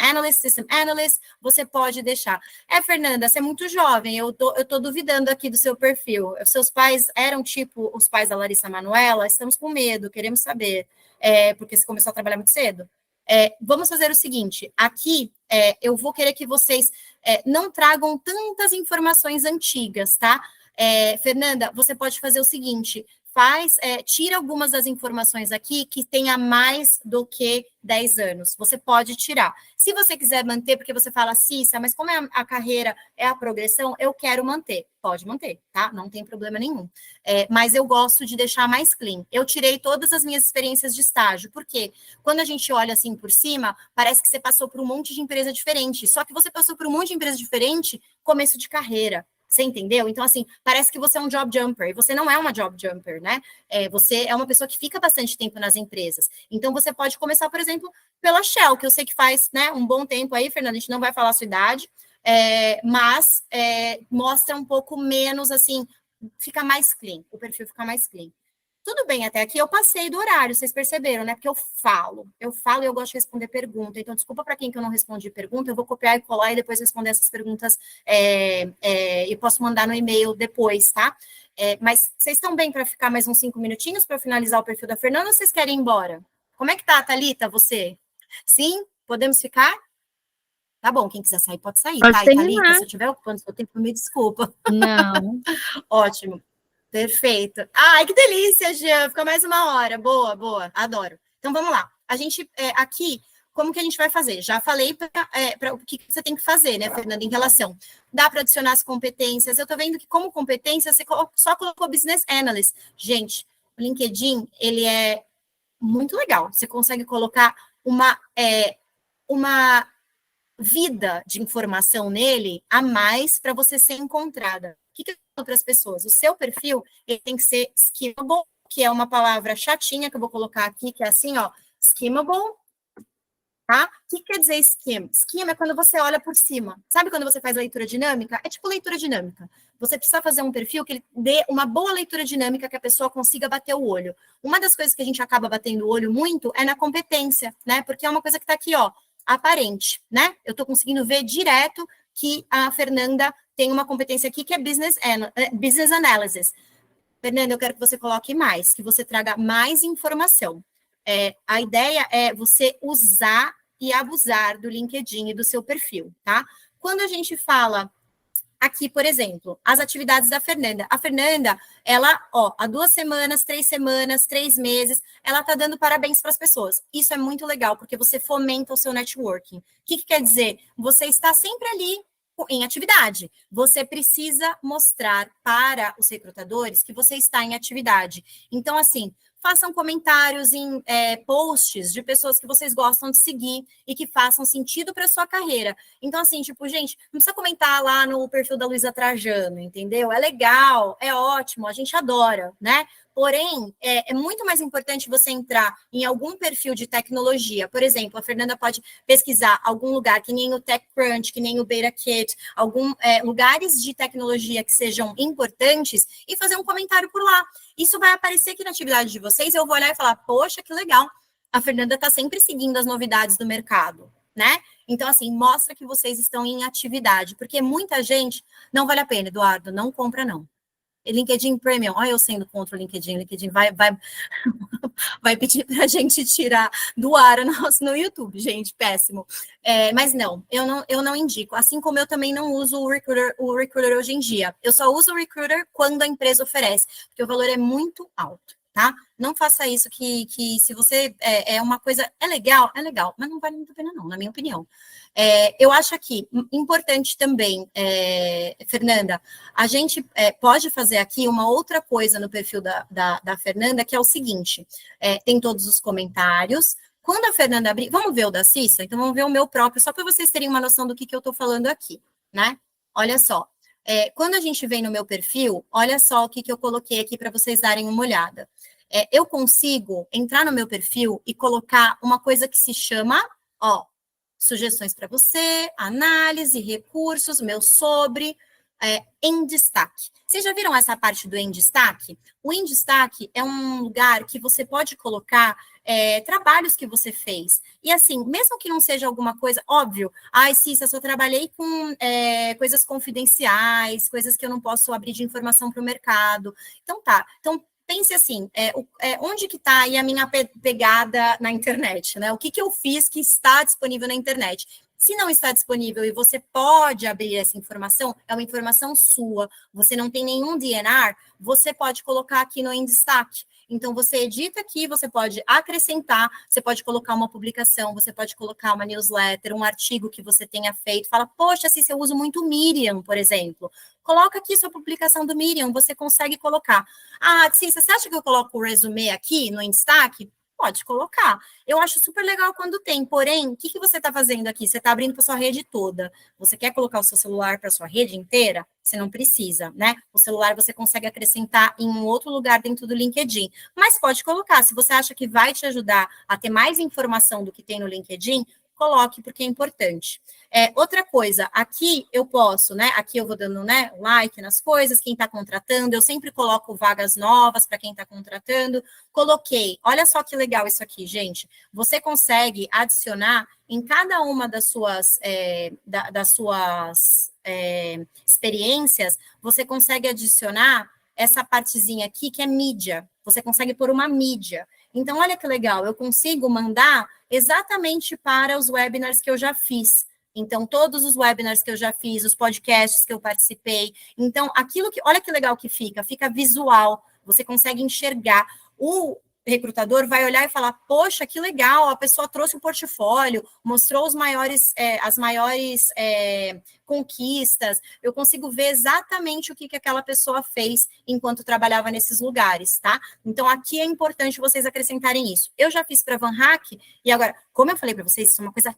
Analyst, você pode deixar. Fernanda, você é muito jovem, eu tô duvidando aqui do seu perfil. Seus pais eram tipo os pais da Larissa Manoela? Estamos com medo, queremos saber, porque você começou a trabalhar muito cedo. Vamos fazer o seguinte, aqui eu vou querer que vocês não tragam tantas informações antigas, tá? Fernanda, você pode fazer o seguinte, tira algumas das informações aqui que tenha mais do que 10 anos. Você pode tirar. Se você quiser manter, porque você fala, Cissa, mas como a carreira é a progressão, eu quero manter. Pode manter, tá? Não tem problema nenhum. Mas eu gosto de deixar mais clean. Eu tirei todas as minhas experiências de estágio, porque quando a gente olha assim por cima, parece que você passou por um monte de empresa diferente. Só que você passou por um monte de empresa diferente, começo de carreira. Você entendeu? Então, assim, parece que você é um job jumper, e você não é uma job jumper, né? Você é uma pessoa que fica bastante tempo nas empresas. Então, você pode começar, por exemplo, pela Shell, que eu sei que faz, né, um bom tempo aí, Fernanda, a gente não vai falar a sua idade, mas mostra um pouco menos, assim, fica mais clean, o perfil fica mais clean. Tudo bem, até aqui eu passei do horário, vocês perceberam, né? Porque eu falo e eu gosto de responder pergunta. Então, desculpa para quem que eu não respondi pergunta, eu vou copiar e colar e depois responder essas perguntas e posso mandar no e-mail depois, tá? Mas vocês estão bem para ficar mais uns 5 minutinhos para finalizar o perfil da Fernanda ou vocês querem ir embora? Como é que tá, Thalita, você? Sim? Podemos ficar? Tá bom, quem quiser sair pode sair, pode tá? E Thalita, se eu estiver ocupando seu tempo, me desculpa. Não. Ótimo. Perfeito. Ai, que delícia, Jean. Fica mais uma hora. Boa, boa. Adoro. Então, vamos lá. A gente, aqui, como que a gente vai fazer? Já falei para o que você tem que fazer, né, Fernanda, em relação. Dá para adicionar as competências. Eu estou vendo que, como competência, você só colocou Business Analyst. Gente, o LinkedIn, ele é muito legal. Você consegue colocar uma vida de informação nele a mais para você ser encontrada. O que eu falo para as pessoas? O seu perfil ele tem que ser skimmable, que é uma palavra chatinha que eu vou colocar aqui, que é assim, ó, skimmable, tá? O que quer dizer skim? Skim é quando você olha por cima. Sabe quando você faz leitura dinâmica? É tipo leitura dinâmica. Você precisa fazer um perfil que ele dê uma boa leitura dinâmica, que a pessoa consiga bater o olho. Uma das coisas que a gente acaba batendo o olho muito é na competência, né? Porque é uma coisa que está aqui, ó, aparente, né? Eu estou conseguindo ver direto que a Fernanda tem uma competência aqui que é Business Analysis. Fernanda, eu quero que você coloque mais, que você traga mais informação. A ideia é você usar e abusar do LinkedIn e do seu perfil, tá? Quando a gente fala aqui, por exemplo, as atividades da Fernanda. A Fernanda, ela, há 2 semanas, 3 semanas, 3 meses, ela está dando parabéns para as pessoas. Isso é muito legal, porque você fomenta o seu networking. O que quer dizer? Você está sempre ali em atividade. Você precisa mostrar para os recrutadores que você está em atividade. Então, assim, façam comentários em posts de pessoas que vocês gostam de seguir e que façam sentido para a sua carreira. Então, assim, tipo, gente, não precisa comentar lá no perfil da Luísa Trajano, entendeu? É legal, é ótimo, a gente adora, né? Porém, é muito mais importante você entrar em algum perfil de tecnologia. Por exemplo, a Fernanda pode pesquisar algum lugar, que nem o TechCrunch, que nem o BetaKit, lugares de tecnologia que sejam importantes e fazer um comentário por lá. Isso vai aparecer aqui na atividade de vocês, eu vou olhar e falar, poxa, que legal, a Fernanda está sempre seguindo as novidades do mercado, né? Então, assim, mostra que vocês estão em atividade, porque muita gente, não vale a pena, Eduardo, não compra não. LinkedIn Premium, olha eu sendo contra o LinkedIn vai pedir para a gente tirar do ar no YouTube, gente, péssimo. Mas não, eu não indico, assim como eu também não uso o Recruiter hoje em dia. Eu só uso o Recruiter quando a empresa oferece, porque o valor é muito alto, tá? Não faça isso que se você uma coisa, é legal, mas não vale muito a pena não, na minha opinião. Eu acho aqui importante também, Fernanda, a gente pode fazer aqui uma outra coisa no perfil da Fernanda, que é o seguinte, tem todos os comentários. Quando a Fernanda abrir, vamos ver o da Cissa? Então, vamos ver o meu próprio, só para vocês terem uma noção do que eu estou falando aqui, né? Olha só, quando a gente vem no meu perfil, olha só o que eu coloquei aqui para vocês darem uma olhada. Eu consigo entrar no meu perfil e colocar uma coisa que se chama, sugestões para você, análise, recursos, meu sobre, em destaque. Vocês já viram essa parte do em destaque? O em destaque é um lugar que você pode colocar trabalhos que você fez. E assim, mesmo que não seja alguma coisa, óbvio, Cissa, eu só trabalhei com coisas confidenciais, coisas que eu não posso abrir de informação para o mercado. Então, tá. Então, pense assim, onde que está aí a minha pegada na internet, né? O que eu fiz que está disponível na internet? Se não está disponível e você pode abrir essa informação, é uma informação sua, você não tem nenhum DNR, você pode colocar aqui no em destaque. Então, você edita aqui, você pode acrescentar, você pode colocar uma publicação, você pode colocar uma newsletter, um artigo que você tenha feito, fala, poxa, se eu uso muito Medium, por exemplo, coloca aqui sua publicação do Medium, você consegue colocar. Cissa, você acha que eu coloco o resumê aqui no em destaque? Pode colocar. Eu acho super legal quando tem, porém, o que você está fazendo aqui? Você está abrindo para sua rede toda. Você quer colocar o seu celular para sua rede inteira? Você não precisa, né? O celular você consegue acrescentar em um outro lugar dentro do LinkedIn. Mas pode colocar. Se você acha que vai te ajudar a ter mais informação do que tem no LinkedIn, coloque, porque é importante. Outra coisa, aqui eu posso, né? Aqui eu vou dando, né, like nas coisas, quem está contratando, eu sempre coloco vagas novas para quem está contratando. Coloquei, olha só que legal isso aqui, gente. Você consegue adicionar em cada uma das suas, experiências, você consegue adicionar essa partezinha aqui que é mídia. Você consegue pôr uma mídia. Então, olha que legal, eu consigo mandar exatamente para os webinars que eu já fiz. Então, todos os webinars que eu já fiz, os podcasts que eu participei. Então, olha que legal que fica visual, você consegue enxergar. O recrutador vai olhar e falar, poxa, que legal, a pessoa trouxe um portfólio, mostrou as maiores conquistas, eu consigo ver exatamente o que aquela pessoa fez enquanto trabalhava nesses lugares, tá? Então, aqui é importante vocês acrescentarem isso. Eu já fiz para a Van Hack, e agora, como eu falei para vocês, isso é uma coisa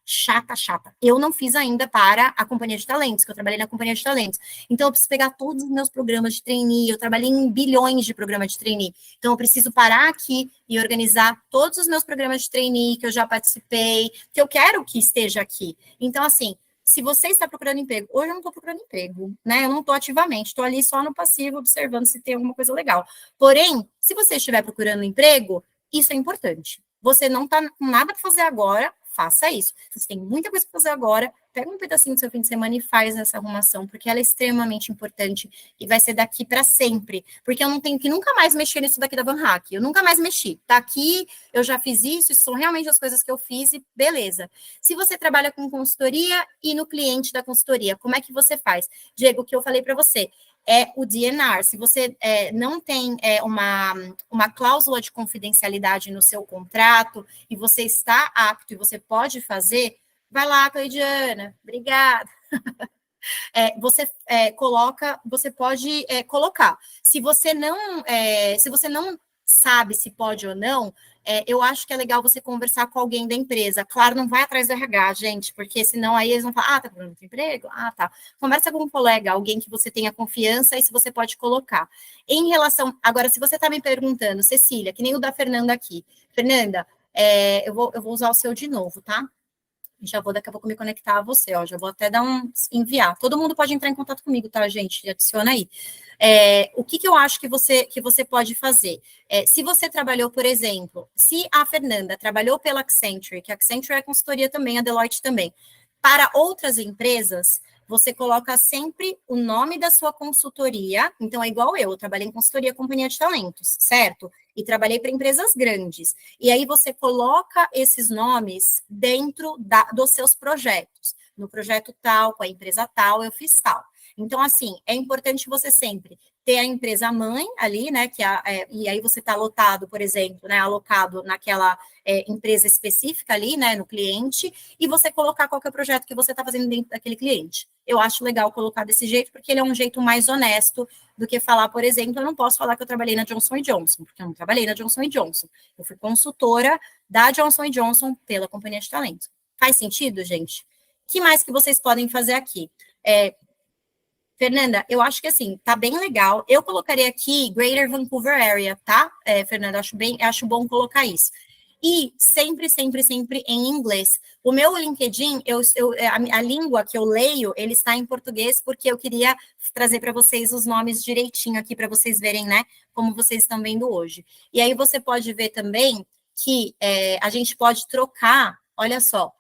chata. Eu não fiz ainda para a Companhia de Talentos, que eu trabalhei na Companhia de Talentos. Então, eu preciso pegar todos os meus programas de trainee, eu trabalhei em bilhões de programas de trainee. Então, eu preciso parar aqui e organizar todos os meus programas de trainee que eu já participei, que eu quero que esteja aqui. Então, assim, se você está procurando emprego, hoje eu não estou procurando emprego, né? Eu não estou ativamente, estou ali só no passivo, observando se tem alguma coisa legal. Porém, se você estiver procurando emprego, isso é importante. Você não está com nada para fazer agora, faça isso. Se você tem muita coisa para fazer agora, pega um pedacinho do seu fim de semana e faz essa arrumação, porque ela é extremamente importante e vai ser daqui para sempre. Porque eu não tenho que nunca mais mexer nisso daqui da Van Hack. Eu nunca mais mexi. Tá aqui, eu já fiz isso são realmente as coisas que eu fiz e beleza. Se você trabalha com consultoria e no cliente da consultoria, como é que você faz? Diego, o que eu falei para você é o DNR. Se você não tem uma cláusula de confidencialidade no seu contrato e você está apto e você pode fazer, vai lá, Cleidiana, obrigada. Você pode colocar. Se você não sabe se pode ou não, eu acho que é legal você conversar com alguém da empresa. Claro, não vai atrás do RH, gente, porque senão aí eles vão falar, tá procurando outro emprego? Ah, tá. Conversa com um colega, alguém que você tenha confiança e se você pode colocar. Em relação, agora, se você está me perguntando, Cecília, que nem o da Fernanda aqui. Fernanda, eu vou usar o seu de novo, tá? Já vou daqui a pouco me conectar a você, ó. Já vou até enviar. Todo mundo pode entrar em contato comigo, tá, gente? Adiciona aí. O que eu acho que você pode fazer? Se você trabalhou, por exemplo, se a Fernanda trabalhou pela Accenture, que a Accenture é consultoria também, a Deloitte também, para outras empresas, você coloca sempre o nome da sua consultoria. Então, é igual eu trabalhei em consultoria companhia de talentos, certo? E trabalhei para empresas grandes. E aí você coloca esses nomes dentro dos seus projetos. No projeto tal, com a empresa tal, eu fiz tal. Então, assim, é importante você sempre ter a empresa mãe ali, né? E aí você está lotado, por exemplo, né? Alocado naquela empresa específica ali, né? No cliente, e você colocar qual que é o projeto que você está fazendo dentro daquele cliente. Eu acho legal colocar desse jeito, porque ele é um jeito mais honesto do que falar, por exemplo, eu não posso falar que eu trabalhei na Johnson Johnson, porque eu não trabalhei na Johnson Johnson. Eu fui consultora da Johnson Johnson pela companhia de talento. Faz sentido, gente? O que mais que vocês podem fazer aqui? Fernanda, eu acho que assim, tá bem legal. Eu colocaria aqui Greater Vancouver Area, tá? Fernanda, acho bom colocar isso. E sempre, sempre, sempre em inglês. O meu LinkedIn, a língua que eu leio, ele está em português, porque eu queria trazer para vocês os nomes direitinho aqui, para vocês verem, né, como vocês estão vendo hoje. E aí você pode ver também que a gente pode trocar, olha só,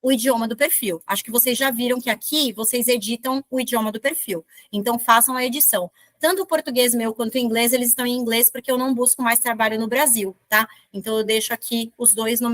o idioma do perfil. Acho que vocês já viram que aqui vocês editam o idioma do perfil. Então, façam a edição. Tanto o português meu quanto o inglês, eles estão em inglês porque eu não busco mais trabalho no Brasil, tá? Então, eu deixo aqui os dois na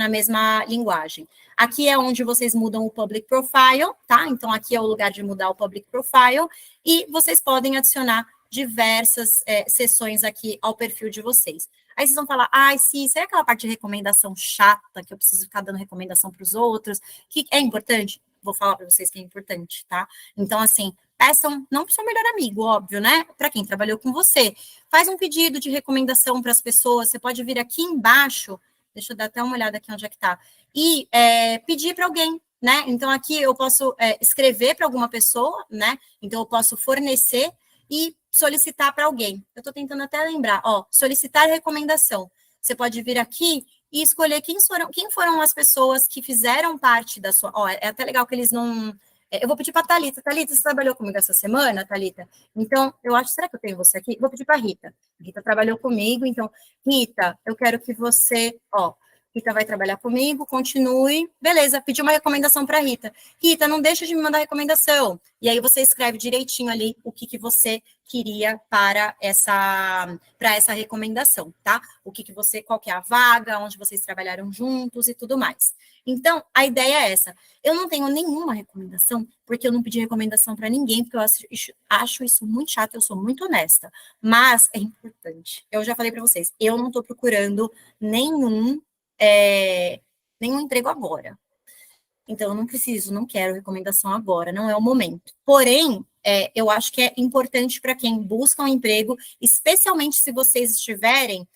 mesma linguagem. Aqui é onde vocês mudam o public profile, tá? Então, aqui é o lugar de mudar o public profile e vocês podem adicionar diversas sessões aqui ao perfil de vocês. Aí vocês vão falar, sim, será aquela parte de recomendação chata, que eu preciso ficar dando recomendação para os outros, que é importante? Vou falar para vocês que é importante, tá? Então, assim, peçam, não para o seu melhor amigo, óbvio, né? Para quem trabalhou com você. Faz um pedido de recomendação para as pessoas, você pode vir aqui embaixo, deixa eu dar até uma olhada aqui onde é que tá, e pedir para alguém, né? Então, aqui eu posso escrever para alguma pessoa, né? Então, eu posso fornecer e solicitar para alguém. Eu estou tentando até lembrar, solicitar recomendação. Você pode vir aqui e escolher quem foram as pessoas que fizeram parte da sua... é até legal que eles não... eu vou pedir para a Thalita. Thalita, você trabalhou comigo essa semana, Thalita? Então, eu acho... Será que eu tenho você aqui? Vou pedir para a Rita. Rita trabalhou comigo, então... Rita, eu quero que você... Rita vai trabalhar comigo, continue. Beleza, pedi uma recomendação para Rita. Rita, não deixa de me mandar recomendação. E aí você escreve direitinho ali o que você queria para essa recomendação, tá? Qual que é a vaga, onde vocês trabalharam juntos e tudo mais. Então, a ideia é essa. Eu não tenho nenhuma recomendação, porque eu não pedi recomendação para ninguém, porque eu acho isso muito chato, eu sou muito honesta. Mas é importante. Eu já falei para vocês, eu não estou procurando nenhum emprego agora. Então, eu não quero recomendação agora, não é o momento. Porém, eu acho que é importante para quem busca um emprego, especialmente se vocês estiverem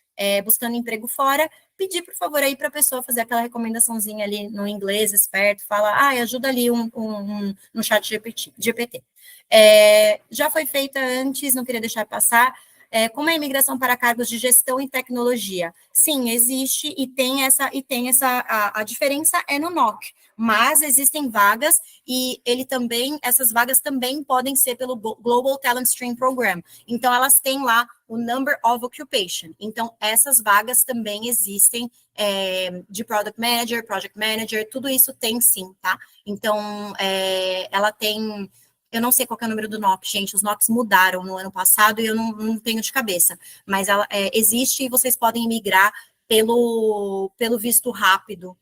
buscando emprego fora, pedir, por favor, aí para a pessoa fazer aquela recomendaçãozinha ali no inglês, esperto, fala, ajuda ali no chat GPT. Já foi feita antes, não queria deixar passar. como é a imigração para cargos de gestão e tecnologia? Sim, existe e tem a diferença é no NOC, mas existem vagas e essas vagas também podem ser pelo Global Talent Stream Program. Então, elas têm lá o Number of Occupation. Então, essas vagas também existem de Product Manager, Project Manager, tudo isso tem sim, tá? Então, ela tem... Eu não sei qual é o número do NOC, gente, os NOCs mudaram no ano passado e eu não tenho de cabeça, mas ela existe e vocês podem migrar pelo visto rápido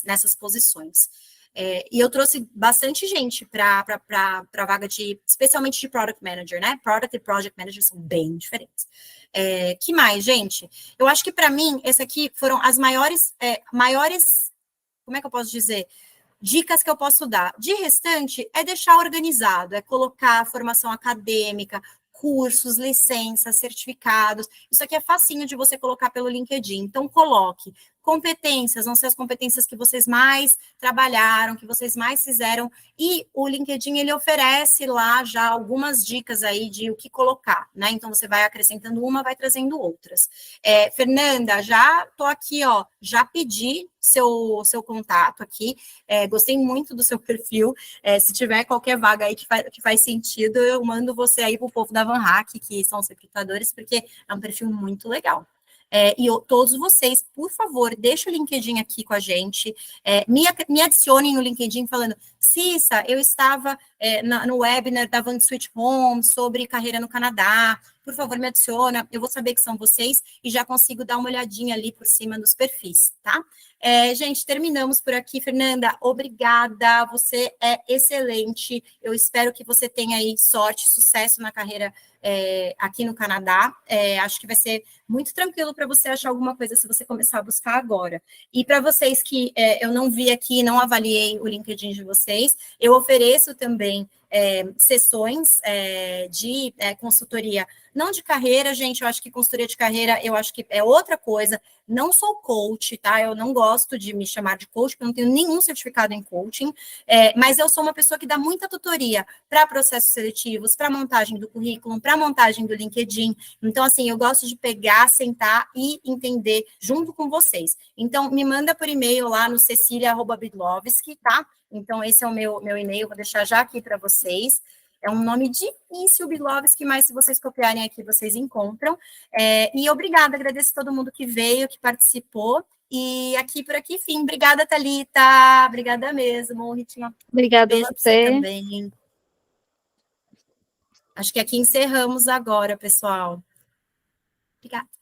nessas posições. E eu trouxe bastante gente para a vaga especialmente de Product Manager, né? Product e Project Manager são bem diferentes. Que mais, gente? Eu acho que para mim, esse aqui foram as maiores, como é que eu posso dizer? Dicas que eu posso dar. De restante, é deixar organizado, é colocar formação acadêmica, cursos, licenças, certificados. Isso aqui é facinho de você colocar pelo LinkedIn. Então, coloque competências, vão ser as competências que vocês mais trabalharam, que vocês mais fizeram. E o LinkedIn, ele oferece lá já algumas dicas aí de o que colocar, né? Então, você vai acrescentando uma, vai trazendo outras. Fernanda, já estou aqui, ó, já pedi seu contato aqui. Gostei muito do seu perfil. Se tiver qualquer vaga aí que faz sentido, eu mando você aí para o povo da Van Hack, que são os recrutadores, porque é um perfil muito legal. Todos vocês, por favor, deixa o LinkedIn aqui com a gente, me adicionem no LinkedIn falando, Cissa, eu estava no webinar da Van Sweet Home sobre carreira no Canadá, por favor, me adiciona, eu vou saber que são vocês e já consigo dar uma olhadinha ali por cima nos perfis, tá? Gente, terminamos por aqui. Fernanda, obrigada, você é excelente, eu espero que você tenha aí sorte, sucesso na carreira aqui no Canadá, acho que vai ser muito tranquilo para você achar alguma coisa se você começar a buscar agora. E para vocês que eu não vi aqui, não avaliei o LinkedIn de vocês, eu ofereço também sessões de consultoria, não de carreira, gente, eu acho que consultoria de carreira, eu acho que é outra coisa, não sou coach, tá? Eu não gosto de me chamar de coach, porque eu não tenho nenhum certificado em coaching, mas eu sou uma pessoa que dá muita tutoria para processos seletivos, para montagem do currículo, para montagem do LinkedIn. Então, assim, eu gosto de pegar, sentar e entender junto com vocês. Então, me manda por e-mail lá no cecilia@bidlovski, tá? Então, esse é o meu e-mail, vou deixar já aqui para vocês. É um nome difícil, Bilovski, mas se vocês copiarem aqui, vocês encontram. E obrigada, agradeço a todo mundo que veio, que participou. E por aqui, fim. Obrigada, Thalita. Obrigada mesmo. Ritinha, Obrigada beijo a para você você. também. Acho que aqui encerramos agora, pessoal. Obrigada.